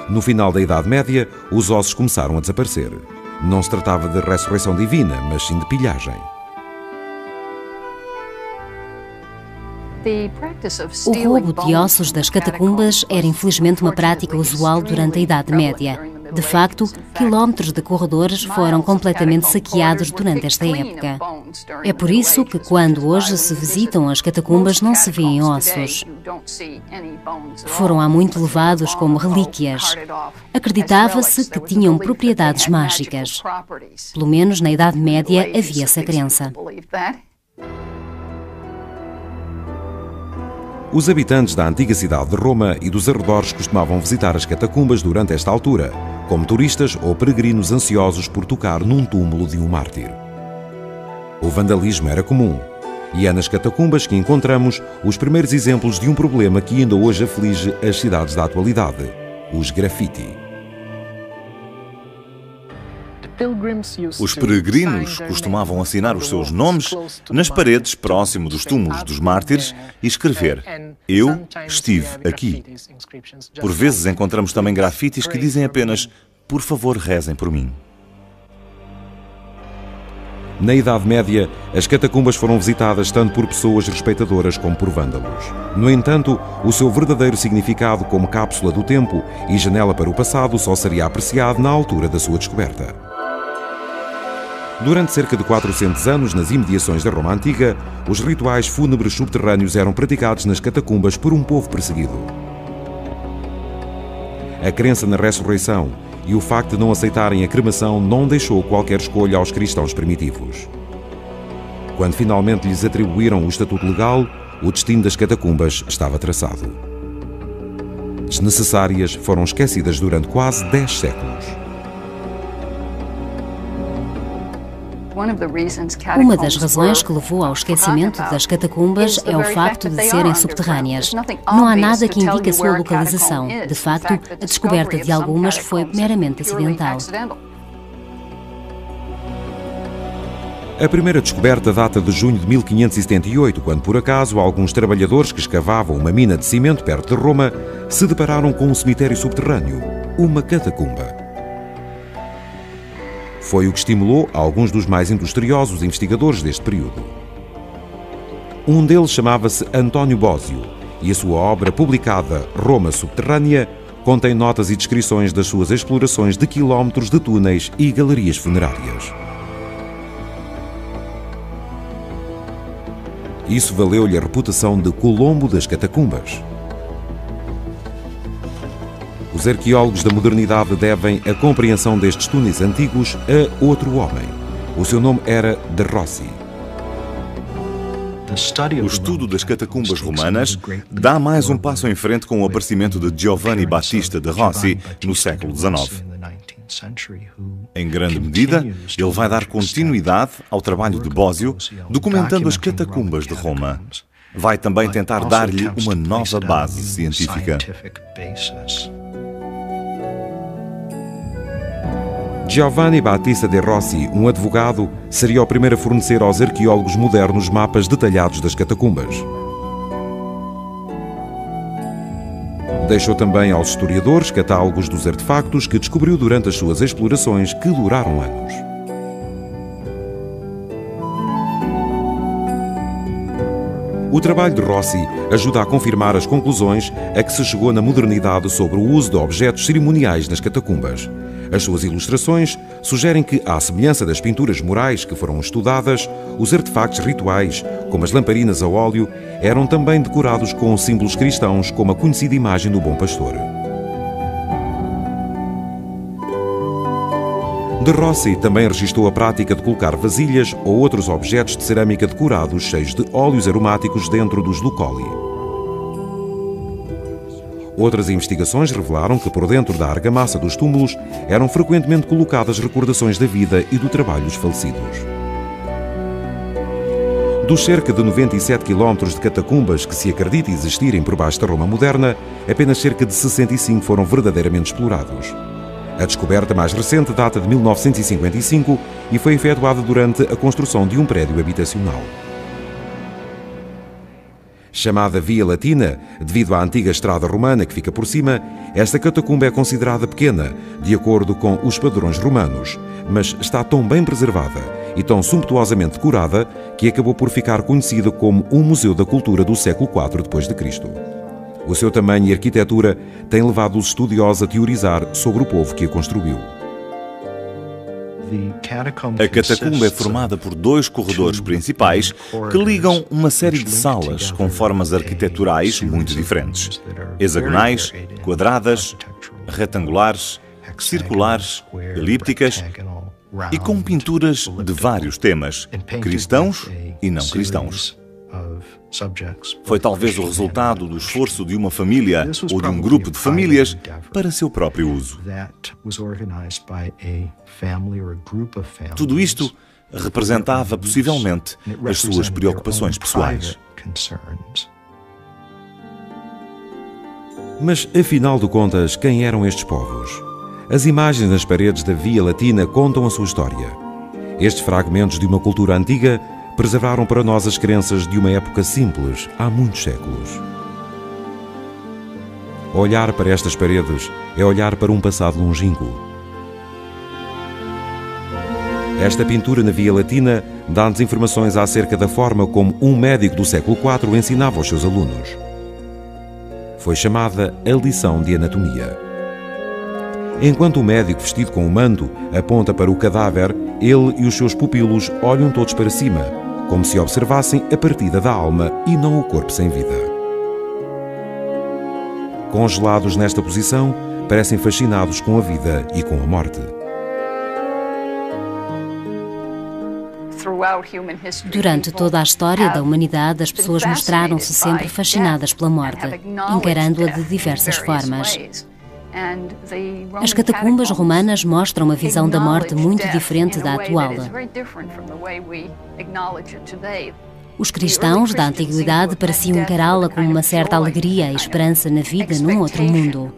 No final da Idade Média, os ossos começaram a desaparecer. Não se tratava de ressurreição divina, mas sim de pilhagem. O roubo de ossos das catacumbas era infelizmente uma prática usual durante a Idade Média. De facto, quilómetros de corredores foram completamente saqueados durante esta época. É por isso que, quando hoje se visitam as catacumbas, não se vêem ossos. Foram há muito levados como relíquias. Acreditava-se que tinham propriedades mágicas. Pelo menos na Idade Média havia essa crença. Os habitantes da antiga cidade de Roma e dos arredores costumavam visitar as catacumbas durante esta altura, como turistas ou peregrinos ansiosos por tocar num túmulo de um mártir. O vandalismo era comum, e é nas catacumbas que encontramos os primeiros exemplos de um problema que ainda hoje aflige as cidades da atualidade: os grafite. Os peregrinos costumavam assinar os seus nomes nas paredes próximo dos túmulos dos mártires e escrever: "Eu estive aqui". Por vezes encontramos também grafites que dizem apenas: "Por favor, rezem por mim". Na Idade Média, as catacumbas foram visitadas tanto por pessoas respeitadoras como por vândalos. No entanto, o seu verdadeiro significado como cápsula do tempo e janela para o passado só seria apreciado na altura da sua descoberta. Durante cerca de 400 anos, nas imediações da Roma Antiga, os rituais fúnebres subterrâneos eram praticados nas catacumbas por um povo perseguido. A crença na ressurreição e o facto de não aceitarem a cremação não deixou qualquer escolha aos cristãos primitivos. Quando finalmente lhes atribuíram o estatuto legal, o destino das catacumbas estava traçado. Desnecessárias, foram esquecidas durante quase 10 séculos. Uma das razões que levou ao esquecimento das catacumbas é o facto de serem subterrâneas. Não há nada que indique a sua localização. De facto, a descoberta de algumas foi meramente acidental. A primeira descoberta data de junho de 1578, quando, por acaso, alguns trabalhadores que escavavam uma mina de cimento perto de Roma se depararam com um cemitério subterrâneo, uma catacumba. Foi o que estimulou alguns dos mais industriosos investigadores deste período. Um deles chamava-se António Bósio e a sua obra publicada, Roma Subterrânea, contém notas e descrições das suas explorações de quilómetros de túneis e galerias funerárias. Isso valeu-lhe a reputação de Colombo das Catacumbas. Os arqueólogos da modernidade devem a compreensão destes túneis antigos a outro homem. O seu nome era De Rossi. O estudo das catacumbas romanas dá mais um passo em frente com o aparecimento de Giovanni Battista de Rossi no século XIX. Em grande medida, ele vai dar continuidade ao trabalho de Bósio, documentando as catacumbas de Roma. Vai também tentar dar-lhe uma nova base científica. Giovanni Battista de Rossi, um advogado, seria o primeiro a fornecer aos arqueólogos modernos mapas detalhados das catacumbas. Deixou também aos historiadores catálogos dos artefactos que descobriu durante as suas explorações, que duraram anos. O trabalho de Rossi ajuda a confirmar as conclusões a que se chegou na modernidade sobre o uso de objetos cerimoniais nas catacumbas. As suas ilustrações sugerem que, à semelhança das pinturas murais que foram estudadas, os artefactos rituais, como as lamparinas a óleo, eram também decorados com símbolos cristãos, como a conhecida imagem do Bom Pastor. De Rossi também registou a prática de colocar vasilhas ou outros objetos de cerâmica decorados cheios de óleos aromáticos dentro dos lucoli. Outras investigações revelaram que por dentro da argamassa dos túmulos eram frequentemente colocadas recordações da vida e do trabalho dos falecidos. Dos cerca de 97 quilómetros de catacumbas que se acredita existirem por baixo da Roma moderna, apenas cerca de 65 foram verdadeiramente explorados. A descoberta mais recente data de 1955 e foi efetuada durante a construção de um prédio habitacional. Chamada Via Latina, devido à antiga estrada romana que fica por cima, esta catacumba é considerada pequena, de acordo com os padrões romanos, mas está tão bem preservada e tão sumptuosamente decorada que acabou por ficar conhecida como um museu da cultura do século IV d.C. O seu tamanho e arquitetura têm levado os estudiosos a teorizar sobre o povo que a construiu. A catacumba é formada por dois corredores principais que ligam uma série de salas com formas arquiteturais muito diferentes: hexagonais, quadradas, retangulares, circulares, elípticas e com pinturas de vários temas, cristãos e não cristãos. Foi talvez o resultado do esforço de uma família ou de um grupo de famílias para seu próprio uso. Tudo isto representava possivelmente as suas preocupações pessoais. Mas, afinal de contas, quem eram estes povos? As imagens nas paredes da Via Latina contam a sua história. Estes fragmentos de uma cultura antiga preservaram para nós as crenças de uma época simples, há muitos séculos. Olhar para estas paredes é olhar para um passado longínquo. Esta pintura na Via Latina dá-nos informações acerca da forma como um médico do século IV ensinava aos seus alunos. Foi chamada a lição de anatomia. Enquanto o médico, vestido com o manto, aponta para o cadáver, ele e os seus pupilos olham todos para cima, como se observassem a partida da alma e não o corpo sem vida. Congelados nesta posição, parecem fascinados com a vida e com a morte. Durante toda a história da humanidade, as pessoas mostraram-se sempre fascinadas pela morte, encarando-a de diversas formas. As catacumbas romanas mostram uma visão da morte muito diferente da atual. Os cristãos da antiguidade pareciam encará-la com uma certa alegria e esperança na vida num outro mundo.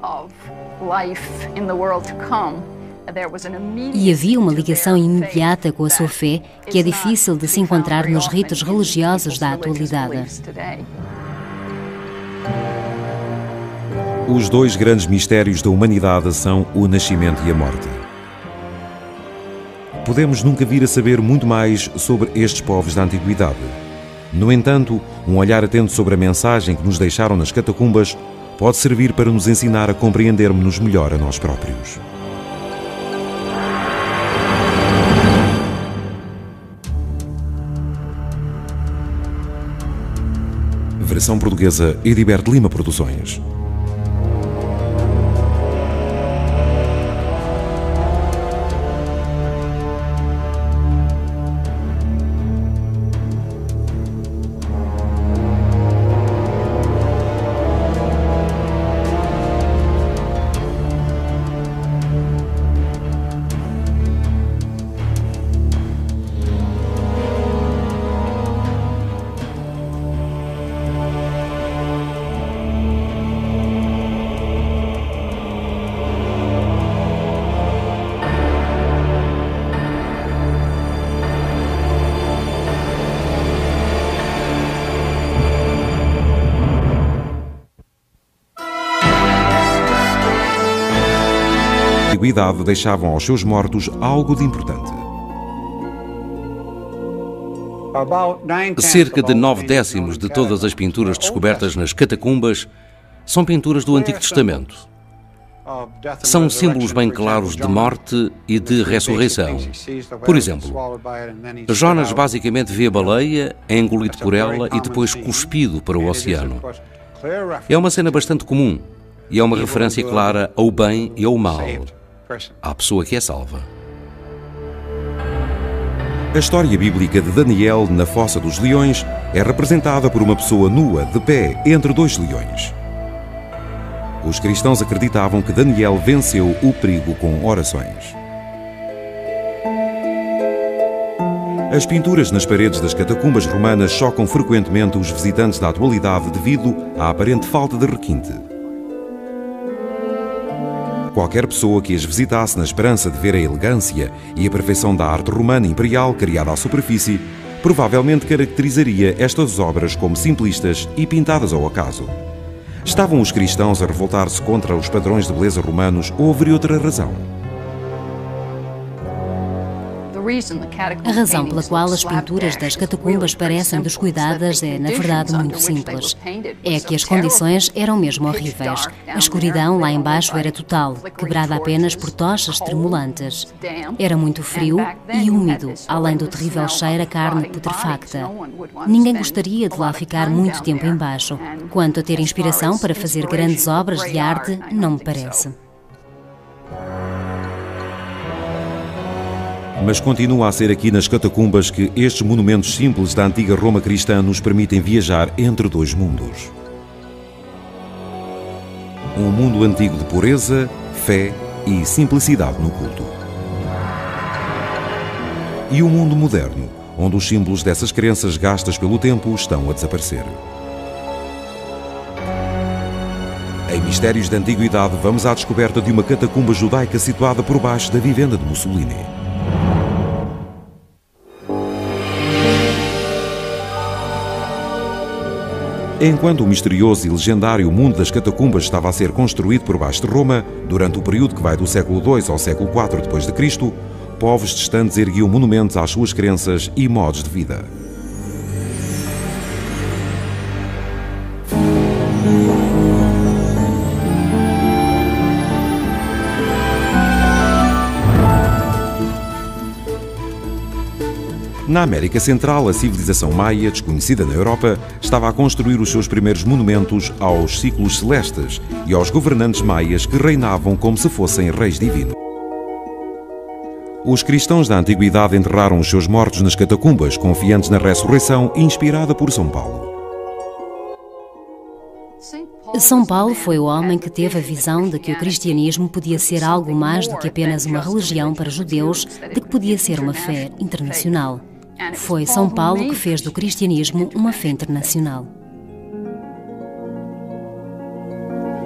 E havia uma ligação imediata com a sua fé que é difícil de se encontrar nos ritos religiosos da atualidade. Os dois grandes mistérios da humanidade são o nascimento e a morte. Podemos nunca vir a saber muito mais sobre estes povos da antiguidade. No entanto, um olhar atento sobre a mensagem que nos deixaram nas catacumbas pode servir para nos ensinar a compreendermos-nos melhor a nós próprios. Versão portuguesa Edilberto Lima Produções. Na antiguidade deixavam aos seus mortos algo de importante. Cerca de 9/10 de todas as pinturas descobertas nas catacumbas são pinturas do Antigo Testamento. São símbolos bem claros de morte e de ressurreição. Por exemplo, Jonas basicamente vê a baleia, é engolido por ela e depois cuspido para o oceano. É uma cena bastante comum e é uma referência clara ao bem e ao mal, à pessoa que é salva. A história bíblica de Daniel na Fossa dos Leões é representada por uma pessoa nua, de pé, entre dois leões. Os cristãos acreditavam que Daniel venceu o perigo com orações. As pinturas nas paredes das catacumbas romanas chocam frequentemente os visitantes da atualidade devido à aparente falta de requinte. Qualquer pessoa que as visitasse na esperança de ver a elegância e a perfeição da arte romana imperial criada à superfície, provavelmente caracterizaria estas obras como simplistas e pintadas ao acaso. Estavam os cristãos a revoltar-se contra os padrões de beleza romanos ou haveria outra razão? A razão pela qual as pinturas das catacumbas parecem descuidadas é, na verdade, muito simples. É que as condições eram mesmo horríveis. A escuridão lá embaixo era total, quebrada apenas por tochas tremulantes. Era muito frio e úmido, além do terrível cheiro a carne putrefacta. Ninguém gostaria de lá ficar muito tempo embaixo. Quanto a ter inspiração para fazer grandes obras de arte, não me parece. Mas continua a ser aqui nas catacumbas que estes monumentos simples da antiga Roma cristã nos permitem viajar entre dois mundos. Um mundo antigo de pureza, fé e simplicidade no culto. E um mundo moderno, onde os símbolos dessas crenças gastas pelo tempo estão a desaparecer. Em Mistérios da Antiguidade, vamos à descoberta de uma catacumba judaica situada por baixo da vivenda de Mussolini. Enquanto o misterioso e legendário mundo das catacumbas estava a ser construído por baixo de Roma, durante o período que vai do século II ao século IV d.C., povos distantes erguiam monumentos às suas crenças e modos de vida. Na América Central, a civilização maia, desconhecida na Europa, estava a construir os seus primeiros monumentos aos ciclos celestes e aos governantes maias que reinavam como se fossem reis divinos. Os cristãos da Antiguidade enterraram os seus mortos nas catacumbas, confiantes na ressurreição inspirada por São Paulo. São Paulo foi o homem que teve a visão de que o cristianismo podia ser algo mais do que apenas uma religião para judeus, de que podia ser uma fé internacional. Foi São Paulo que fez do cristianismo uma fé internacional.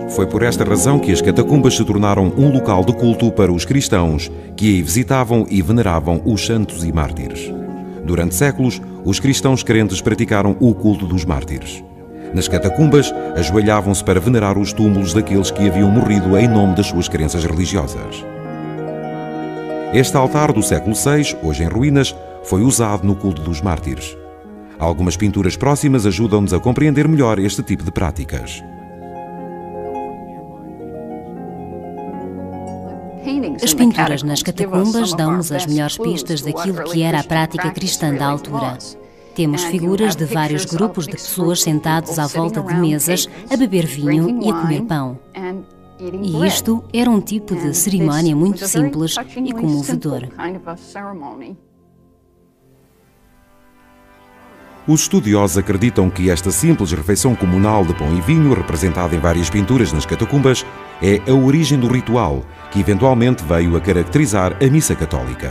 Foi por esta razão que as catacumbas se tornaram um local de culto para os cristãos, que aí visitavam e veneravam os santos e mártires. Durante séculos, os cristãos crentes praticaram o culto dos mártires. Nas catacumbas, ajoelhavam-se para venerar os túmulos daqueles que haviam morrido em nome das suas crenças religiosas. Este altar do século VI, hoje em ruínas, foi usado no culto dos mártires. Algumas pinturas próximas ajudam-nos a compreender melhor este tipo de práticas. As pinturas nas catacumbas dão-nos as melhores pistas daquilo que era a prática cristã da altura. Temos figuras de vários grupos de pessoas sentados à volta de mesas a beber vinho e a comer pão. E isto era um tipo de cerimónia muito simples e comovedor. Os estudiosos acreditam que esta simples refeição comunal de pão e vinho, representada em várias pinturas nas catacumbas, é a origem do ritual, que eventualmente veio a caracterizar a missa católica.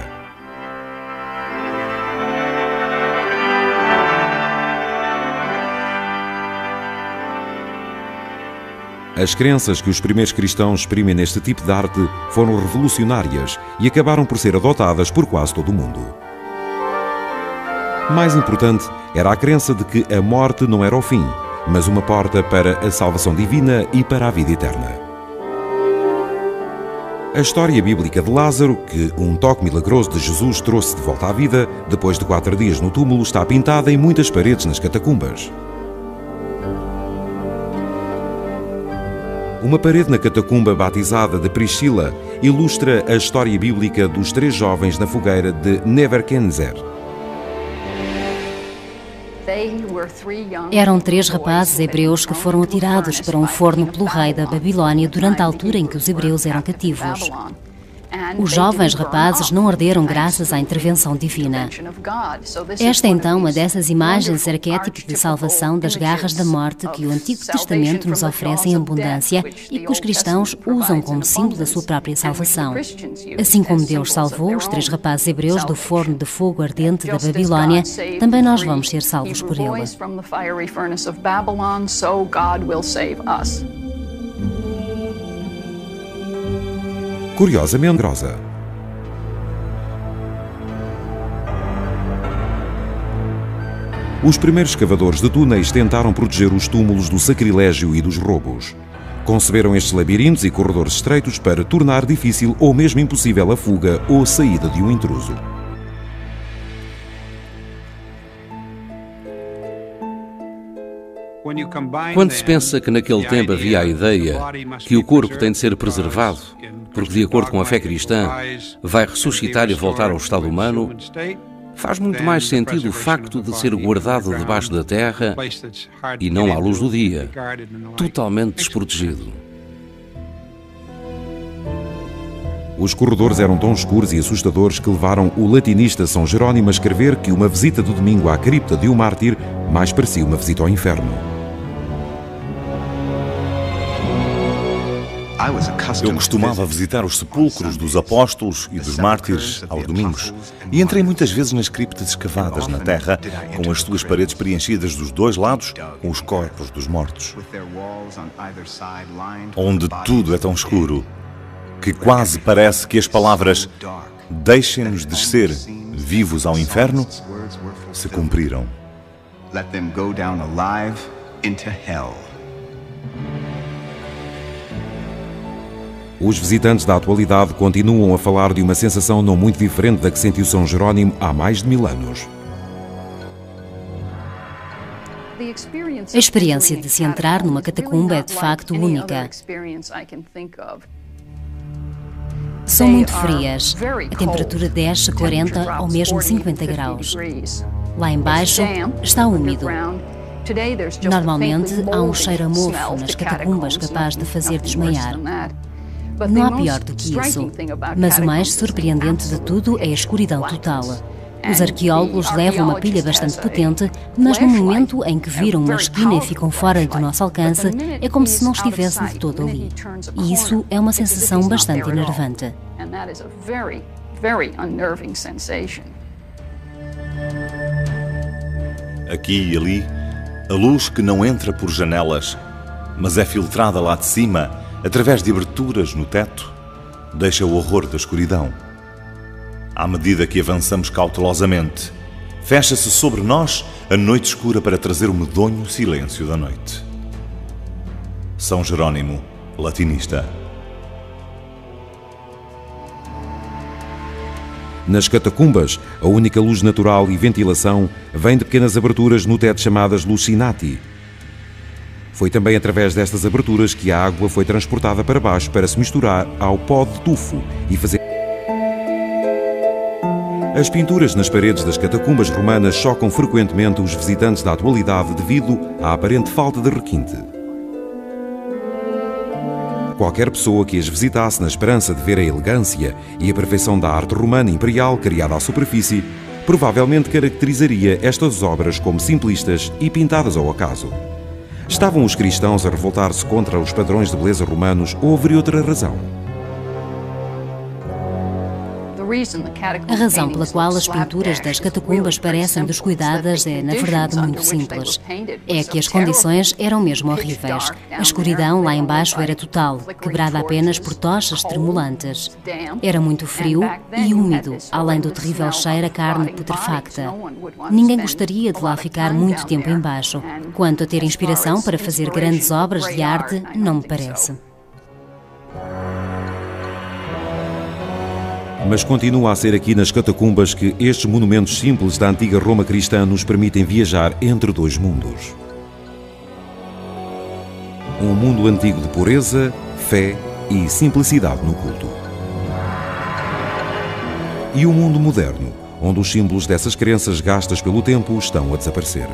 As crenças que os primeiros cristãos exprimem neste tipo de arte foram revolucionárias e acabaram por ser adotadas por quase todo o mundo. Mais importante era a crença de que a morte não era o fim, mas uma porta para a salvação divina e para a vida eterna. A história bíblica de Lázaro, que um toque milagroso de Jesus trouxe de volta à vida, depois de 4 dias no túmulo, está pintada em muitas paredes nas catacumbas. Uma parede na catacumba batizada de Priscila ilustra a história bíblica dos 3 jovens na fogueira de Nebuchadnezzar. Eram 3 rapazes hebreus que foram atirados para um forno pelo rei da Babilónia durante a altura em que os hebreus eram cativos. Os jovens rapazes não arderam graças à intervenção divina. Esta é então uma dessas imagens arquétipos de salvação das garras da morte que o Antigo Testamento nos oferece em abundância e que os cristãos usam como símbolo da sua própria salvação. Assim como Deus salvou os 3 rapazes hebreus do forno de fogo ardente da Babilónia, também nós vamos ser salvos por Ele. Curiosamente grossa. Os primeiros escavadores de túneis tentaram proteger os túmulos do sacrilégio e dos roubos. Conceberam estes labirintos e corredores estreitos para tornar difícil ou mesmo impossível a fuga ou a saída de um intruso. Quando se pensa que naquele tempo havia a ideia que o corpo tem de ser preservado, porque de acordo com a fé cristã vai ressuscitar e voltar ao estado humano, faz muito mais sentido o facto de ser guardado debaixo da terra e não à luz do dia, totalmente desprotegido. Os corredores eram tão escuros e assustadores que levaram o latinista São Jerónimo a escrever que uma visita do domingo à cripta de um mártir mais parecia uma visita ao inferno. Eu costumava visitar os sepulcros dos apóstolos e dos mártires aos domingos e entrei muitas vezes nas criptas escavadas na terra, com as suas paredes preenchidas dos 2 lados com os corpos dos mortos, onde tudo é tão escuro que quase parece que as palavras "deixem-nos descer vivos ao inferno" se cumpriram. Let them go down alive into hell. Os visitantes da atualidade continuam a falar de uma sensação não muito diferente da que sentiu São Jerónimo há mais de 1000 anos. A experiência de se entrar numa catacumba é de facto única. São muito frias. A temperatura desce 40 ou mesmo 50 graus. Lá embaixo está úmido. Normalmente há um cheiro a mofo nas catacumbas capaz de fazer desmaiar. Não há pior do que isso, mas o mais surpreendente de tudo é a escuridão total. Os arqueólogos levam uma pilha bastante potente, mas no momento em que viram uma esquina e ficam fora do nosso alcance, é como se não estivessem de todo ali. E isso é uma sensação bastante enervante. Aqui e ali, a luz que não entra por janelas, mas é filtrada lá de cima, através de aberturas no teto, deixa o horror da escuridão. À medida que avançamos cautelosamente, fecha-se sobre nós a noite escura para trazer o medonho silêncio da noite. São Jerónimo, latinista. Nas catacumbas, a única luz natural e ventilação vem de pequenas aberturas no teto chamadas lucinati. Foi também através destas aberturas que a água foi transportada para baixo para se misturar ao pó de tufo e fazer... As pinturas nas paredes das catacumbas romanas chocam frequentemente os visitantes da atualidade devido à aparente falta de requinte. Qualquer pessoa que as visitasse na esperança de ver a elegância e a perfeição da arte romana imperial criada à superfície, provavelmente caracterizaria estas obras como simplistas e pintadas ao acaso. Estavam os cristãos a revoltar-se contra os padrões de beleza romanos ou haveria outra razão? A razão pela qual as pinturas das catacumbas parecem descuidadas é, na verdade, muito simples. É que as condições eram mesmo horríveis. A escuridão lá embaixo era total, quebrada apenas por tochas tremulantes. Era muito frio e úmido, além do terrível cheiro a carne putrefacta. Ninguém gostaria de lá ficar muito tempo embaixo. Quanto a ter inspiração para fazer grandes obras de arte, não me parece. Mas continua a ser aqui nas catacumbas que estes monumentos simples da antiga Roma cristã nos permitem viajar entre dois mundos. Um mundo antigo de pureza, fé e simplicidade no culto. E um mundo moderno, onde os símbolos dessas crenças gastas pelo tempo estão a desaparecer.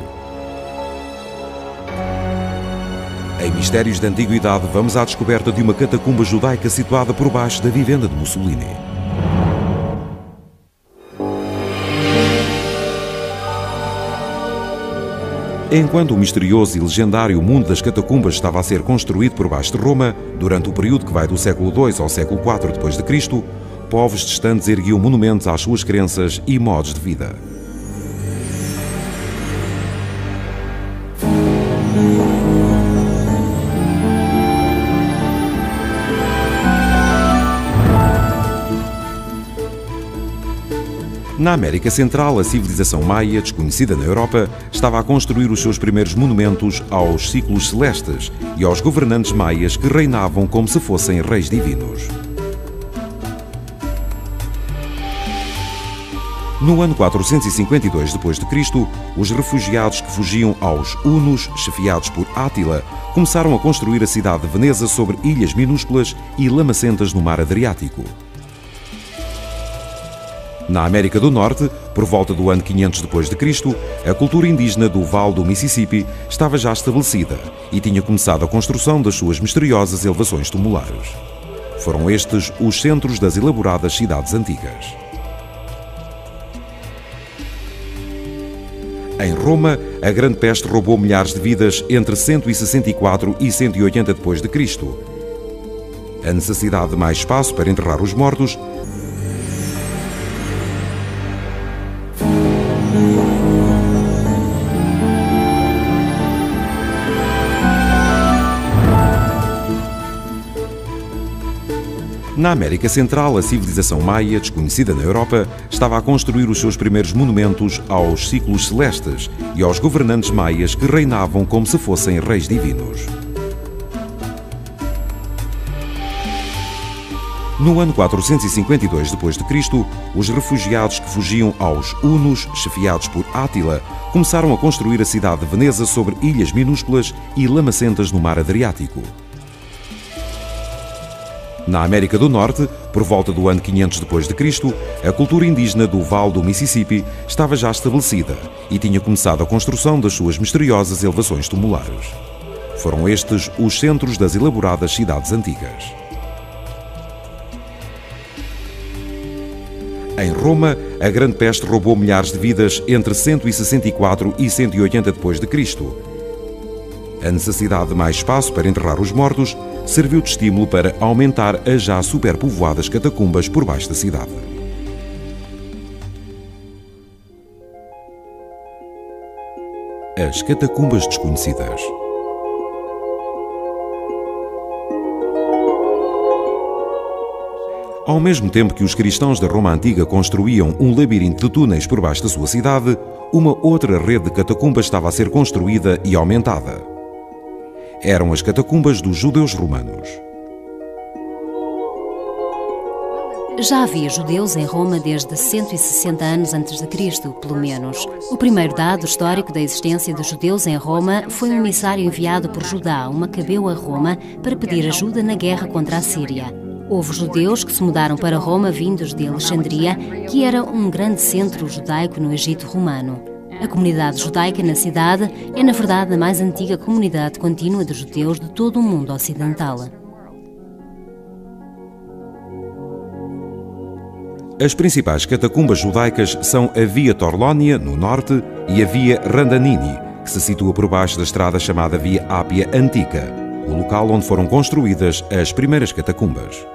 Em Mistérios da Antiguidade, vamos à descoberta de uma catacumba judaica situada por baixo da vivenda de Mussolini. Enquanto o misterioso e legendário mundo das catacumbas estava a ser construído por baixo de Roma, durante o período que vai do século II ao século IV d.C., povos distantes erguiam monumentos às suas crenças e modos de vida. Na América Central, a civilização maia, desconhecida na Europa, estava a construir os seus primeiros monumentos aos ciclos celestes e aos governantes maias que reinavam como se fossem reis divinos. No ano 452 d.C., os refugiados que fugiam aos hunos, chefiados por Átila, começaram a construir a cidade de Veneza sobre ilhas minúsculas e lamacentas no mar Adriático. Na América do Norte, por volta do ano 500 d.C., a cultura indígena do Vale do Mississippi estava já estabelecida e tinha começado a construção das suas misteriosas elevações tumulares. Foram estes os centros das elaboradas cidades antigas. Em Roma, a Grande Peste roubou milhares de vidas entre 164 e 180 d.C. A necessidade de mais espaço para enterrar os mortos Na América Central, a civilização maia, desconhecida na Europa, estava a construir os seus primeiros monumentos aos ciclos celestes e aos governantes maias que reinavam como se fossem reis divinos. No ano 452 d.C., os refugiados que fugiam aos hunos, chefiados por Átila, começaram a construir a cidade de Veneza sobre ilhas minúsculas e lamacentas no mar Adriático. Na América do Norte, por volta do ano 500 d.C., a cultura indígena do Vale do Mississippi estava já estabelecida e tinha começado a construção das suas misteriosas elevações tumulares. Foram estes os centros das elaboradas cidades antigas. Em Roma, a Grande Peste roubou milhares de vidas entre 164 e 180 d.C. A necessidade de mais espaço para enterrar os mortos serviu de estímulo para aumentar as já superpovoadas catacumbas por baixo da cidade. As catacumbas desconhecidas. Ao mesmo tempo que os cristãos da Roma Antiga construíam um labirinto de túneis por baixo da sua cidade, uma outra rede de catacumbas estava a ser construída e aumentada. Eram as catacumbas dos judeus romanos. Já havia judeus em Roma desde 160 anos antes de Cristo, pelo menos. O primeiro dado histórico da existência de judeus em Roma foi um emissário enviado por Judá, um macabeu, a Roma para pedir ajuda na guerra contra a Síria. Houve judeus que se mudaram para Roma vindos de Alexandria, que era um grande centro judaico no Egito romano. A comunidade judaica na cidade é, na verdade, a mais antiga comunidade contínua de judeus de todo o mundo ocidental. As principais catacumbas judaicas são a Via Torlonia, no norte, e a Via Randanini, que se situa por baixo da estrada chamada Via Ápia Antica, o local onde foram construídas as primeiras catacumbas.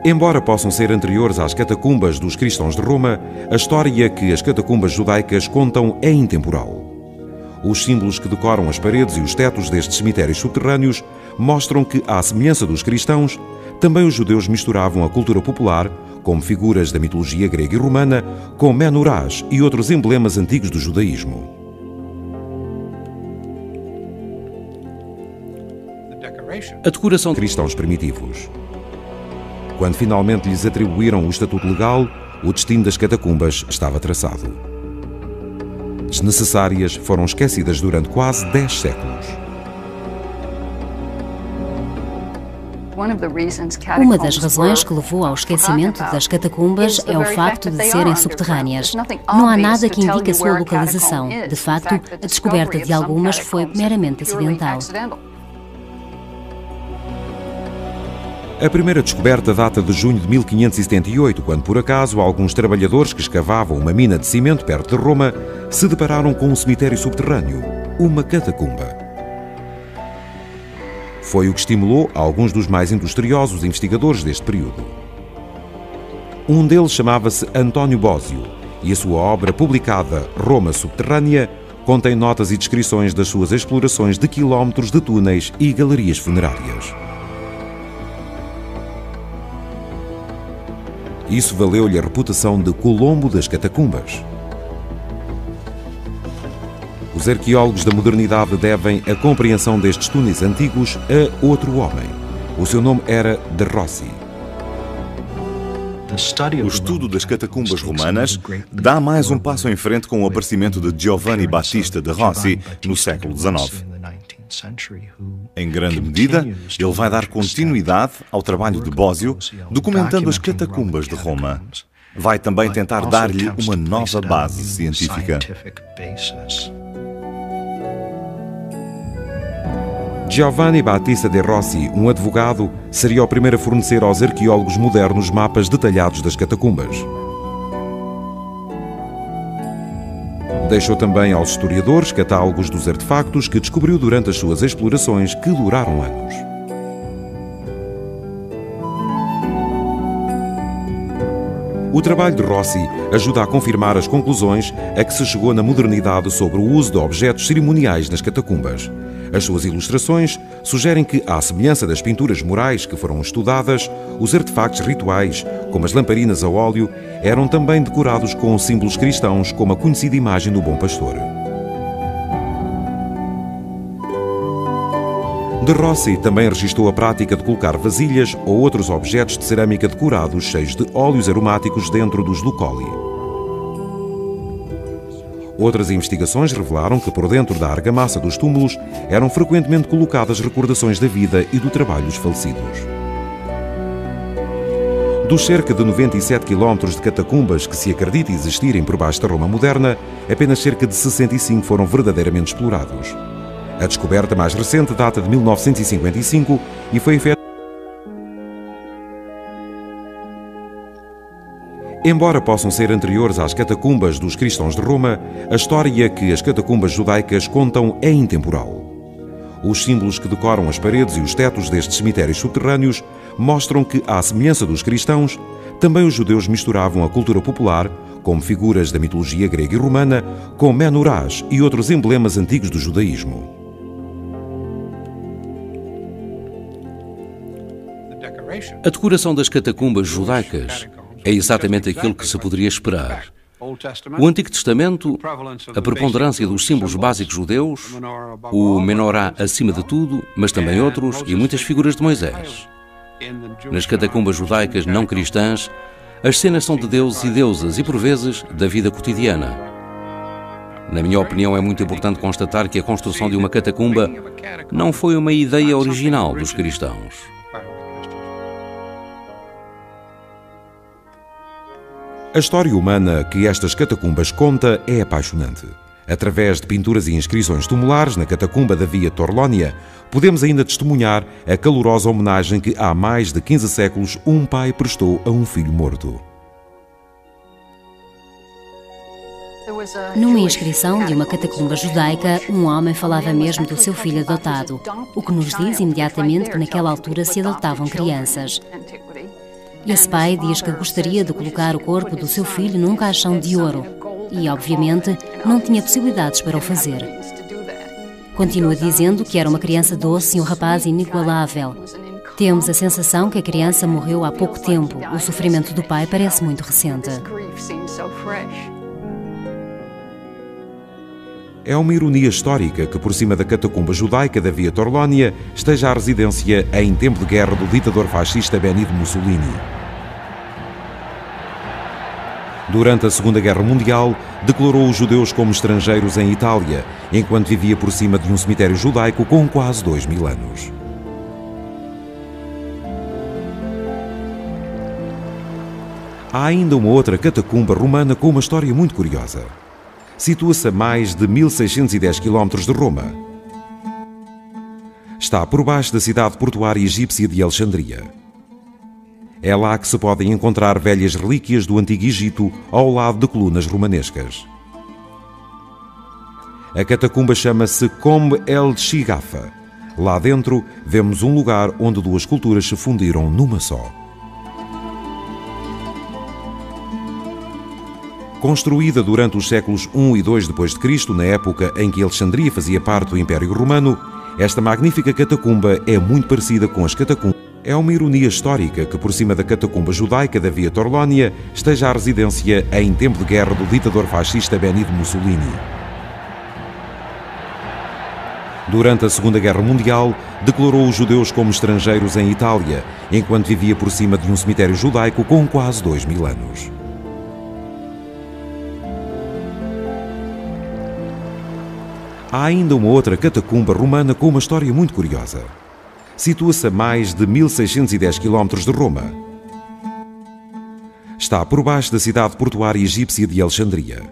Embora possam ser anteriores às catacumbas dos cristãos de Roma, a história que as catacumbas judaicas contam é intemporal. Os símbolos que decoram as paredes e os tetos destes cemitérios subterrâneos mostram que, à semelhança dos cristãos, também os judeus misturavam a cultura popular, como figuras da mitologia grega e romana, com menorás e outros emblemas antigos do judaísmo. A decoração de cristãos primitivos. Quando finalmente lhes atribuíram o estatuto legal, o destino das catacumbas estava traçado. Desnecessárias, foram esquecidas durante quase 10 séculos. Uma das razões que levou ao esquecimento das catacumbas é o facto de serem subterrâneas. Não há nada que indique a sua localização. De facto, a descoberta de algumas foi meramente acidental. A primeira descoberta data de junho de 1578, quando, por acaso, alguns trabalhadores que escavavam uma mina de cimento perto de Roma se depararam com um cemitério subterrâneo, uma catacumba. Foi o que estimulou alguns dos mais industriosos investigadores deste período. Um deles chamava-se António Bósio, e a sua obra, publicada Roma Subterrânea, contém notas e descrições das suas explorações de quilómetros de túneis e galerias funerárias. Isso valeu-lhe a reputação de Colombo das catacumbas. Os arqueólogos da modernidade devem a compreensão destes túneis antigos a outro homem. O seu nome era De Rossi. O estudo das catacumbas romanas dá mais um passo em frente com o aparecimento de Giovanni Battista de Rossi no século XIX. Em grande medida, ele vai dar continuidade ao trabalho de Bósio, documentando as catacumbas de Roma. Vai também tentar dar-lhe uma nova base científica. Giovanni Battista de Rossi, um advogado, seria o primeiro a fornecer aos arqueólogos modernos mapas detalhados das catacumbas. Deixou também aos historiadores catálogos dos artefactos que descobriu durante as suas explorações, que duraram anos. O trabalho de Rossi ajuda a confirmar as conclusões a que se chegou na modernidade sobre o uso de objetos cerimoniais nas catacumbas. As suas ilustrações sugerem que, à semelhança das pinturas murais que foram estudadas, os artefactos rituais, como as lamparinas a óleo, eram também decorados com símbolos cristãos, como a conhecida imagem do Bom Pastor. De Rossi também registou a prática de colocar vasilhas ou outros objetos de cerâmica decorados cheios de óleos aromáticos dentro dos lucoli. Outras investigações revelaram que por dentro da argamassa dos túmulos eram frequentemente colocadas recordações da vida e do trabalho dos falecidos. Dos cerca de 97 quilómetros de catacumbas que se acredita existirem por baixo da Roma moderna, apenas cerca de 65 foram verdadeiramente explorados. A descoberta mais recente data de 1955 e foi efetuada. Embora possam ser anteriores às catacumbas dos cristãos de Roma, a história que as catacumbas judaicas contam é intemporal. Os símbolos que decoram as paredes e os tetos destes cemitérios subterrâneos mostram que, à semelhança dos cristãos, também os judeus misturavam a cultura popular, como figuras da mitologia grega e romana, com menorás e outros emblemas antigos do judaísmo. A decoração das catacumbas judaicas é exatamente aquilo que se poderia esperar. O Antigo Testamento, a preponderância dos símbolos básicos judeus, o menorá acima de tudo, mas também outros e muitas figuras de Moisés. Nas catacumbas judaicas não cristãs, as cenas são de deuses e deusas e, por vezes, da vida cotidiana. Na minha opinião, é muito importante constatar que a construção de uma catacumba não foi uma ideia original dos cristãos. A história humana que estas catacumbas conta é apaixonante. Através de pinturas e inscrições tumulares na catacumba da Via Torlonia, podemos ainda testemunhar a calorosa homenagem que há mais de 15 séculos um pai prestou a um filho morto. Numa inscrição de uma catacumba judaica, um homem falava mesmo do seu filho adotado, o que nos diz imediatamente que naquela altura se adotavam crianças. Esse pai diz que gostaria de colocar o corpo do seu filho num caixão de ouro e, obviamente, não tinha possibilidades para o fazer. Continua dizendo que era uma criança doce e um rapaz inigualável. Temos a sensação que a criança morreu há pouco tempo. O sofrimento do pai parece muito recente. É uma ironia histórica que por cima da catacumba judaica da Via Torlonia esteja a residência em tempo de guerra do ditador fascista Benito Mussolini. Durante a Segunda Guerra Mundial, declarou os judeus como estrangeiros em Itália, enquanto vivia por cima de um cemitério judaico com quase 2000 anos. Há ainda uma outra catacumba romana com uma história muito curiosa. Situa-se a mais de 1610 km de Roma. Está por baixo da cidade portuária egípcia de Alexandria. É lá que se podem encontrar velhas relíquias do Antigo Egito ao lado de colunas romanescas. A catacumba chama-se Comb el-Shigafa. Lá dentro vemos um lugar onde duas culturas se fundiram numa só. Construída durante os séculos I e II d.C., na época em que Alexandria fazia parte do Império Romano, esta magnífica catacumba é muito parecida com as catacumbas. É uma ironia histórica que por cima da catacumba judaica da Via Torlonia esteja a residência em tempo de guerra do ditador fascista Benito Mussolini. Durante a Segunda Guerra Mundial, declarou os judeus como estrangeiros em Itália, enquanto vivia por cima de um cemitério judaico com quase 2000 anos. Há ainda uma outra catacumba romana com uma história muito curiosa. Situa-se a mais de 1610 km de Roma. Está por baixo da cidade portuária egípcia de Alexandria.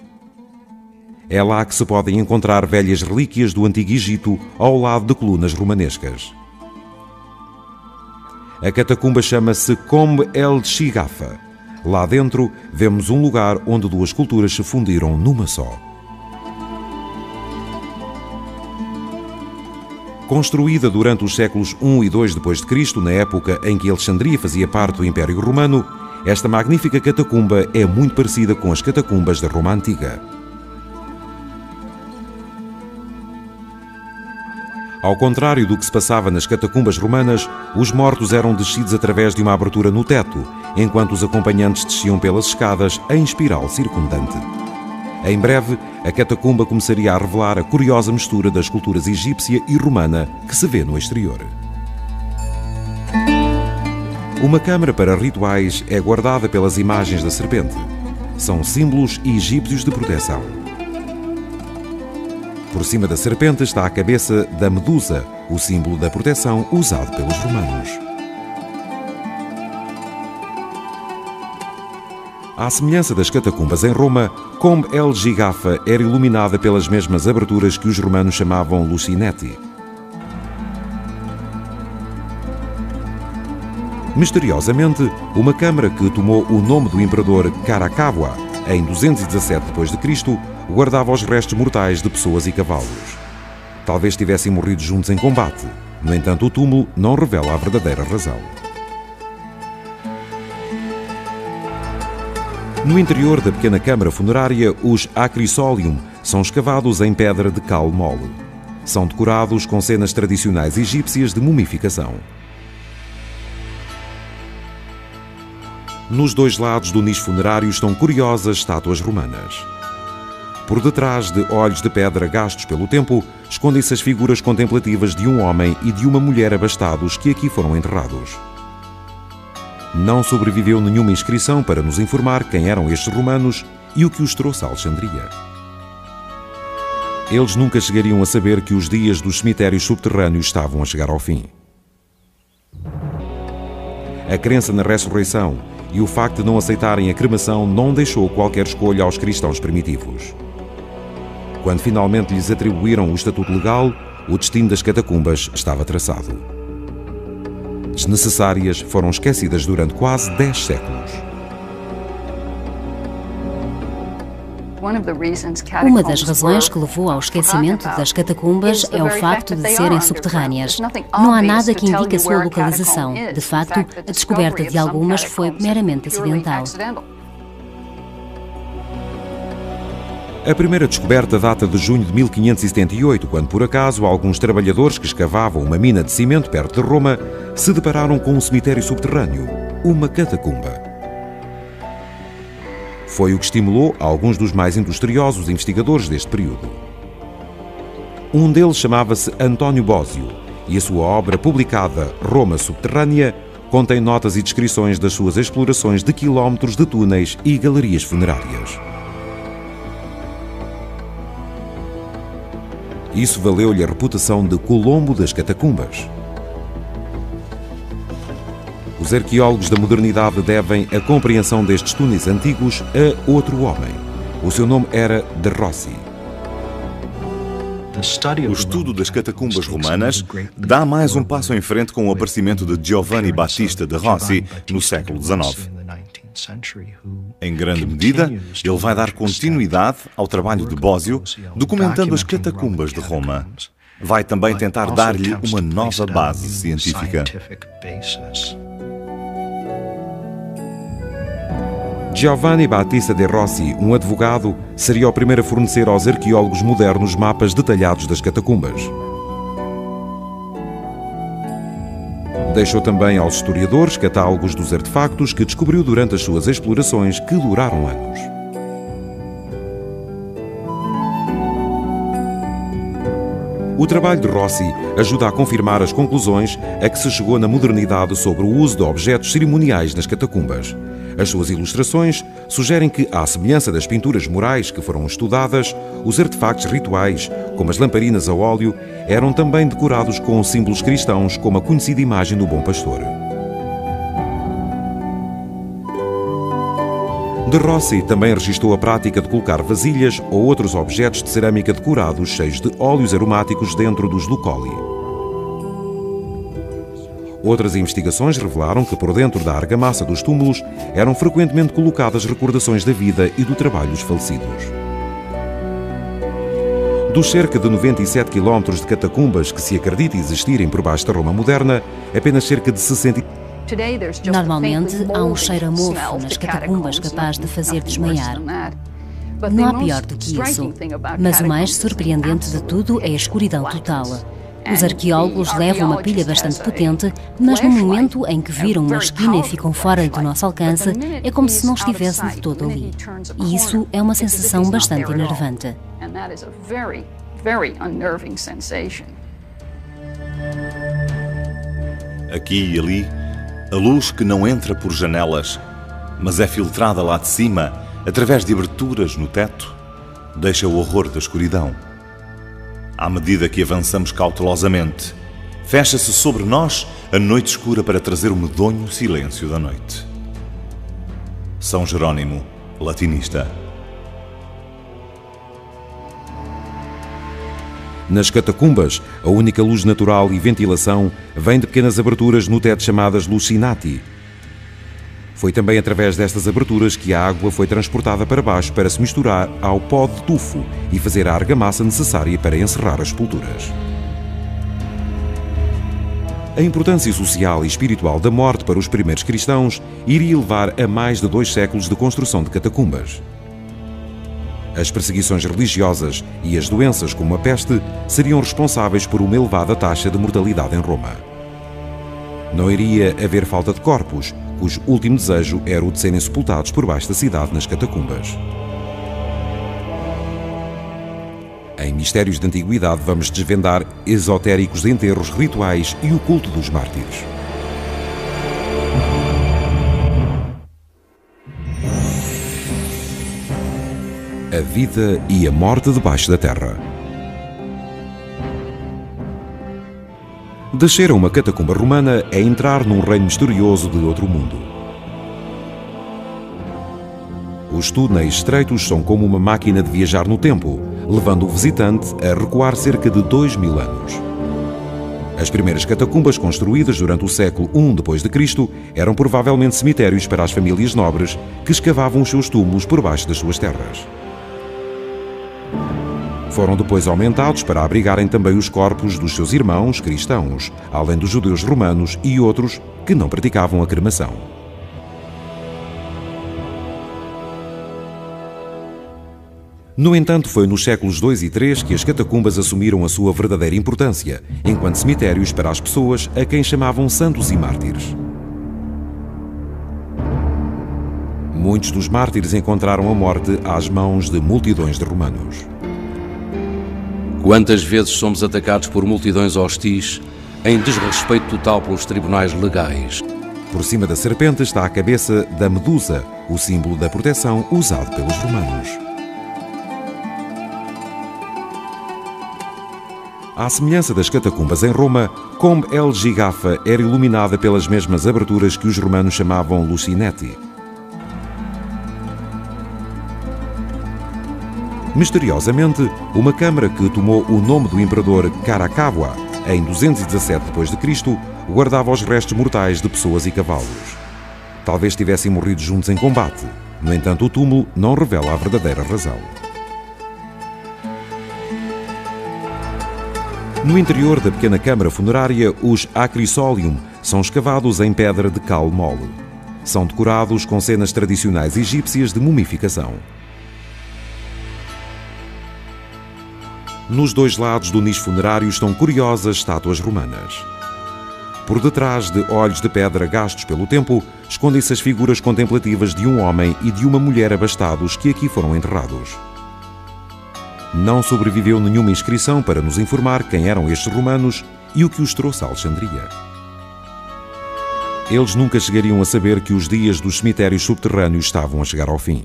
É lá que se podem encontrar velhas relíquias do Antigo Egito ao lado de colunas romanescas. A catacumba chama-se Comb el-Shigafa. Lá dentro vemos um lugar onde duas culturas se fundiram numa só. Construída durante os séculos I e II d.C., na época em que Alexandria fazia parte do Império Romano, esta magnífica catacumba é muito parecida com as catacumbas da Roma Antiga. Ao contrário do que se passava nas catacumbas romanas, os mortos eram descidos através de uma abertura no teto, enquanto os acompanhantes desciam pelas escadas em espiral circundante. Em breve, a catacumba começaria a revelar a curiosa mistura das culturas egípcia e romana que se vê no exterior. Uma câmara para rituais é guardada pelas imagens da serpente. São símbolos egípcios de proteção. Por cima da serpente está a cabeça da medusa, o símbolo da proteção usado pelos romanos. À semelhança das catacumbas em Roma, Comb el-Shigafa era iluminada pelas mesmas aberturas que os romanos chamavam lucinetti. Misteriosamente, uma câmara que tomou o nome do imperador Caracalla em 217 d.C., guardava os restos mortais de pessoas e cavalos. Talvez tivessem morrido juntos em combate. No entanto, o túmulo não revela a verdadeira razão. No interior da pequena câmara funerária, os acrisolium são escavados em pedra de cal mole. São decorados com cenas tradicionais egípcias de mumificação. Nos dois lados do nicho funerário estão curiosas estátuas romanas. Por detrás de olhos de pedra gastos pelo tempo, escondem-se as figuras contemplativas de um homem e de uma mulher abastados que aqui foram enterrados. Não sobreviveu nenhuma inscrição para nos informar quem eram estes romanos e o que os trouxe a Alexandria. Eles nunca chegariam a saber que os dias dos cemitérios subterrâneos estavam a chegar ao fim. A crença na ressurreição e o facto de não aceitarem a cremação não deixou qualquer escolha aos cristãos primitivos. Quando finalmente lhes atribuíram o estatuto legal, o destino das catacumbas estava traçado. Desnecessárias, foram esquecidas durante quase 10 séculos. Uma das razões que levou ao esquecimento das catacumbas é o facto de serem subterrâneas. Não há nada que indique a sua localização. De facto, a descoberta de algumas foi meramente acidental. A primeira descoberta data de junho de 1578, quando por acaso alguns trabalhadores que escavavam uma mina de cimento perto de Roma se depararam com um cemitério subterrâneo, uma catacumba. Foi o que estimulou alguns dos mais industriosos investigadores deste período. Um deles chamava-se António Bósio e a sua obra publicada, Roma Subterrânea, contém notas e descrições das suas explorações de quilómetros de túneis e galerias funerárias. Isso valeu-lhe a reputação de Colombo das catacumbas. Os arqueólogos da modernidade devem a compreensão destes túneis antigos a outro homem. O seu nome era De Rossi. O estudo das catacumbas romanas dá mais um passo em frente com o aparecimento de Giovanni Battista de Rossi no século XIX. Em grande medida, ele vai dar continuidade ao trabalho de Bósio, documentando as catacumbas de Roma. Vai também tentar dar-lhe uma nova base científica. Giovanni Battista de Rossi, um advogado, seria o primeiro a fornecer aos arqueólogos modernos mapas detalhados das catacumbas. Deixou também aos historiadores catálogos dos artefactos que descobriu durante as suas explorações, que duraram anos. O trabalho de Rossi ajuda a confirmar as conclusões a que se chegou na modernidade sobre o uso de objetos cerimoniais nas catacumbas. As suas ilustrações sugerem que, à semelhança das pinturas murais que foram estudadas, os artefactos rituais, como as lamparinas a óleo, eram também decorados com símbolos cristãos, como a conhecida imagem do Bom Pastor. De Rossi também registou a prática de colocar vasilhas ou outros objetos de cerâmica decorados cheios de óleos aromáticos dentro dos lucoli. Outras investigações revelaram que por dentro da argamassa dos túmulos eram frequentemente colocadas recordações da vida e do trabalho dos falecidos. Dos cerca de 97 km de catacumbas que se acredita existirem por baixo da Roma moderna, apenas cerca de 60. Normalmente há um cheiro a mofo nas catacumbas capaz de fazer desmaiar. Não há pior do que isso, mas o mais surpreendente de tudo é a escuridão total. Os arqueólogos levam uma pilha bastante potente, mas no momento em que viram uma esquina e ficam fora do nosso alcance, é como se não estivesse de todo ali. E isso é uma sensação bastante enervante. Aqui e ali, a luz que não entra por janelas, mas é filtrada lá de cima, através de aberturas no teto, deixa o horror da escuridão. À medida que avançamos cautelosamente, fecha-se sobre nós a noite escura para trazer o medonho silêncio da noite. São Jerónimo, latinista. Nas catacumbas, a única luz natural e ventilação vem de pequenas aberturas no teto chamadas lucinati. Foi também através destas aberturas que a água foi transportada para baixo para se misturar ao pó de tufo e fazer a argamassa necessária para encerrar as sepulturas. A importância social e espiritual da morte para os primeiros cristãos iria levar a mais de 2 séculos de construção de catacumbas. As perseguições religiosas e as doenças como a peste seriam responsáveis por uma elevada taxa de mortalidade em Roma. Não iria haver falta de corpos, cujo último desejo era o de serem sepultados por baixo da cidade nas catacumbas. Em Mistérios de Antiguidade vamos desvendar esotéricos enterros rituais e o culto dos mártires. A vida e a morte debaixo da terra. Descer a uma catacumba romana é entrar num reino misterioso de outro mundo. Os túneis estreitos são como uma máquina de viajar no tempo, levando o visitante a recuar cerca de 2000 anos. As primeiras catacumbas construídas durante o século I d.C. eram provavelmente cemitérios para as famílias nobres que escavavam os seus túmulos por baixo das suas terras. Foram depois aumentados para abrigarem também os corpos dos seus irmãos cristãos, além dos judeus romanos e outros que não praticavam a cremação. No entanto, foi nos séculos II e III que as catacumbas assumiram a sua verdadeira importância, enquanto cemitérios para as pessoas a quem chamavam santos e mártires. Muitos dos mártires encontraram a morte às mãos de multidões de romanos. Quantas vezes somos atacados por multidões hostis em desrespeito total pelos tribunais legais? Por cima da serpente está a cabeça da Medusa, o símbolo da proteção usado pelos romanos. À semelhança das catacumbas em Roma, Combe el Gigafa era iluminada pelas mesmas aberturas que os romanos chamavam lucinetti. Misteriosamente, uma câmara que tomou o nome do imperador Caracalla em 217 d.C. guardava os restos mortais de pessoas e cavalos. Talvez tivessem morrido juntos em combate. No entanto, o túmulo não revela a verdadeira razão. No interior da pequena câmara funerária, os acrisolium são escavados em pedra de cal mole. São decorados com cenas tradicionais egípcias de mumificação. Nos dois lados do nicho funerário estão curiosas estátuas romanas. Por detrás de olhos de pedra gastos pelo tempo, escondem-se as figuras contemplativas de um homem e de uma mulher abastados que aqui foram enterrados. Não sobreviveu nenhuma inscrição para nos informar quem eram estes romanos e o que os trouxe a Alexandria. Eles nunca chegariam a saber que os dias dos cemitérios subterrâneos estavam a chegar ao fim.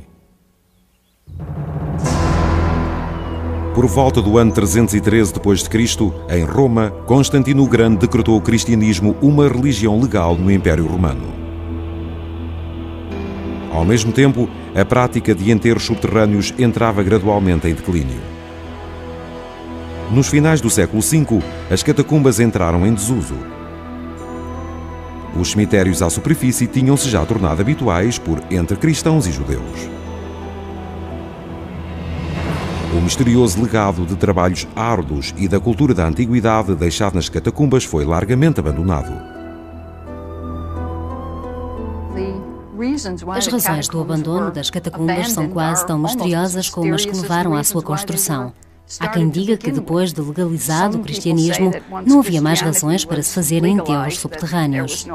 Por volta do ano 313 d.C., em Roma, Constantino o Grande decretou o cristianismo uma religião legal no Império Romano. Ao mesmo tempo, a prática de enterros subterrâneos entrava gradualmente em declínio. Nos finais do século V, as catacumbas entraram em desuso. Os cemitérios à superfície tinham-se já tornado habituais entre cristãos e judeus. O misterioso legado de trabalhos árduos e da cultura da antiguidade deixado nas catacumbas foi largamente abandonado. As razões do abandono das catacumbas são quase tão misteriosas como as que levaram à sua construção. Há quem diga que depois de legalizado o cristianismo, não havia mais razões para se fazerem enterros subterrâneos.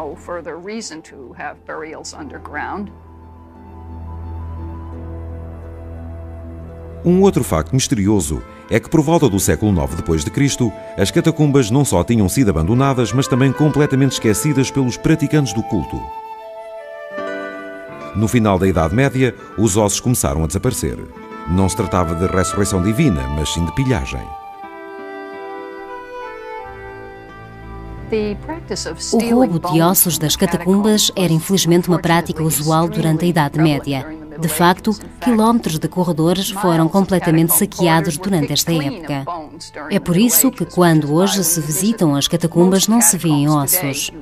Um outro facto misterioso é que por volta do século IX d.C., as catacumbas não só tinham sido abandonadas, mas também completamente esquecidas pelos praticantes do culto. No final da Idade Média, os ossos começaram a desaparecer. Não se tratava de ressurreição divina, mas sim de pilhagem. O roubo de ossos das catacumbas era infelizmente uma prática usual durante a Idade Média. De facto, quilómetros de corredores foram completamente saqueados durante esta época. É por isso que, quando hoje se visitam as catacumbas, não se vêem ossos.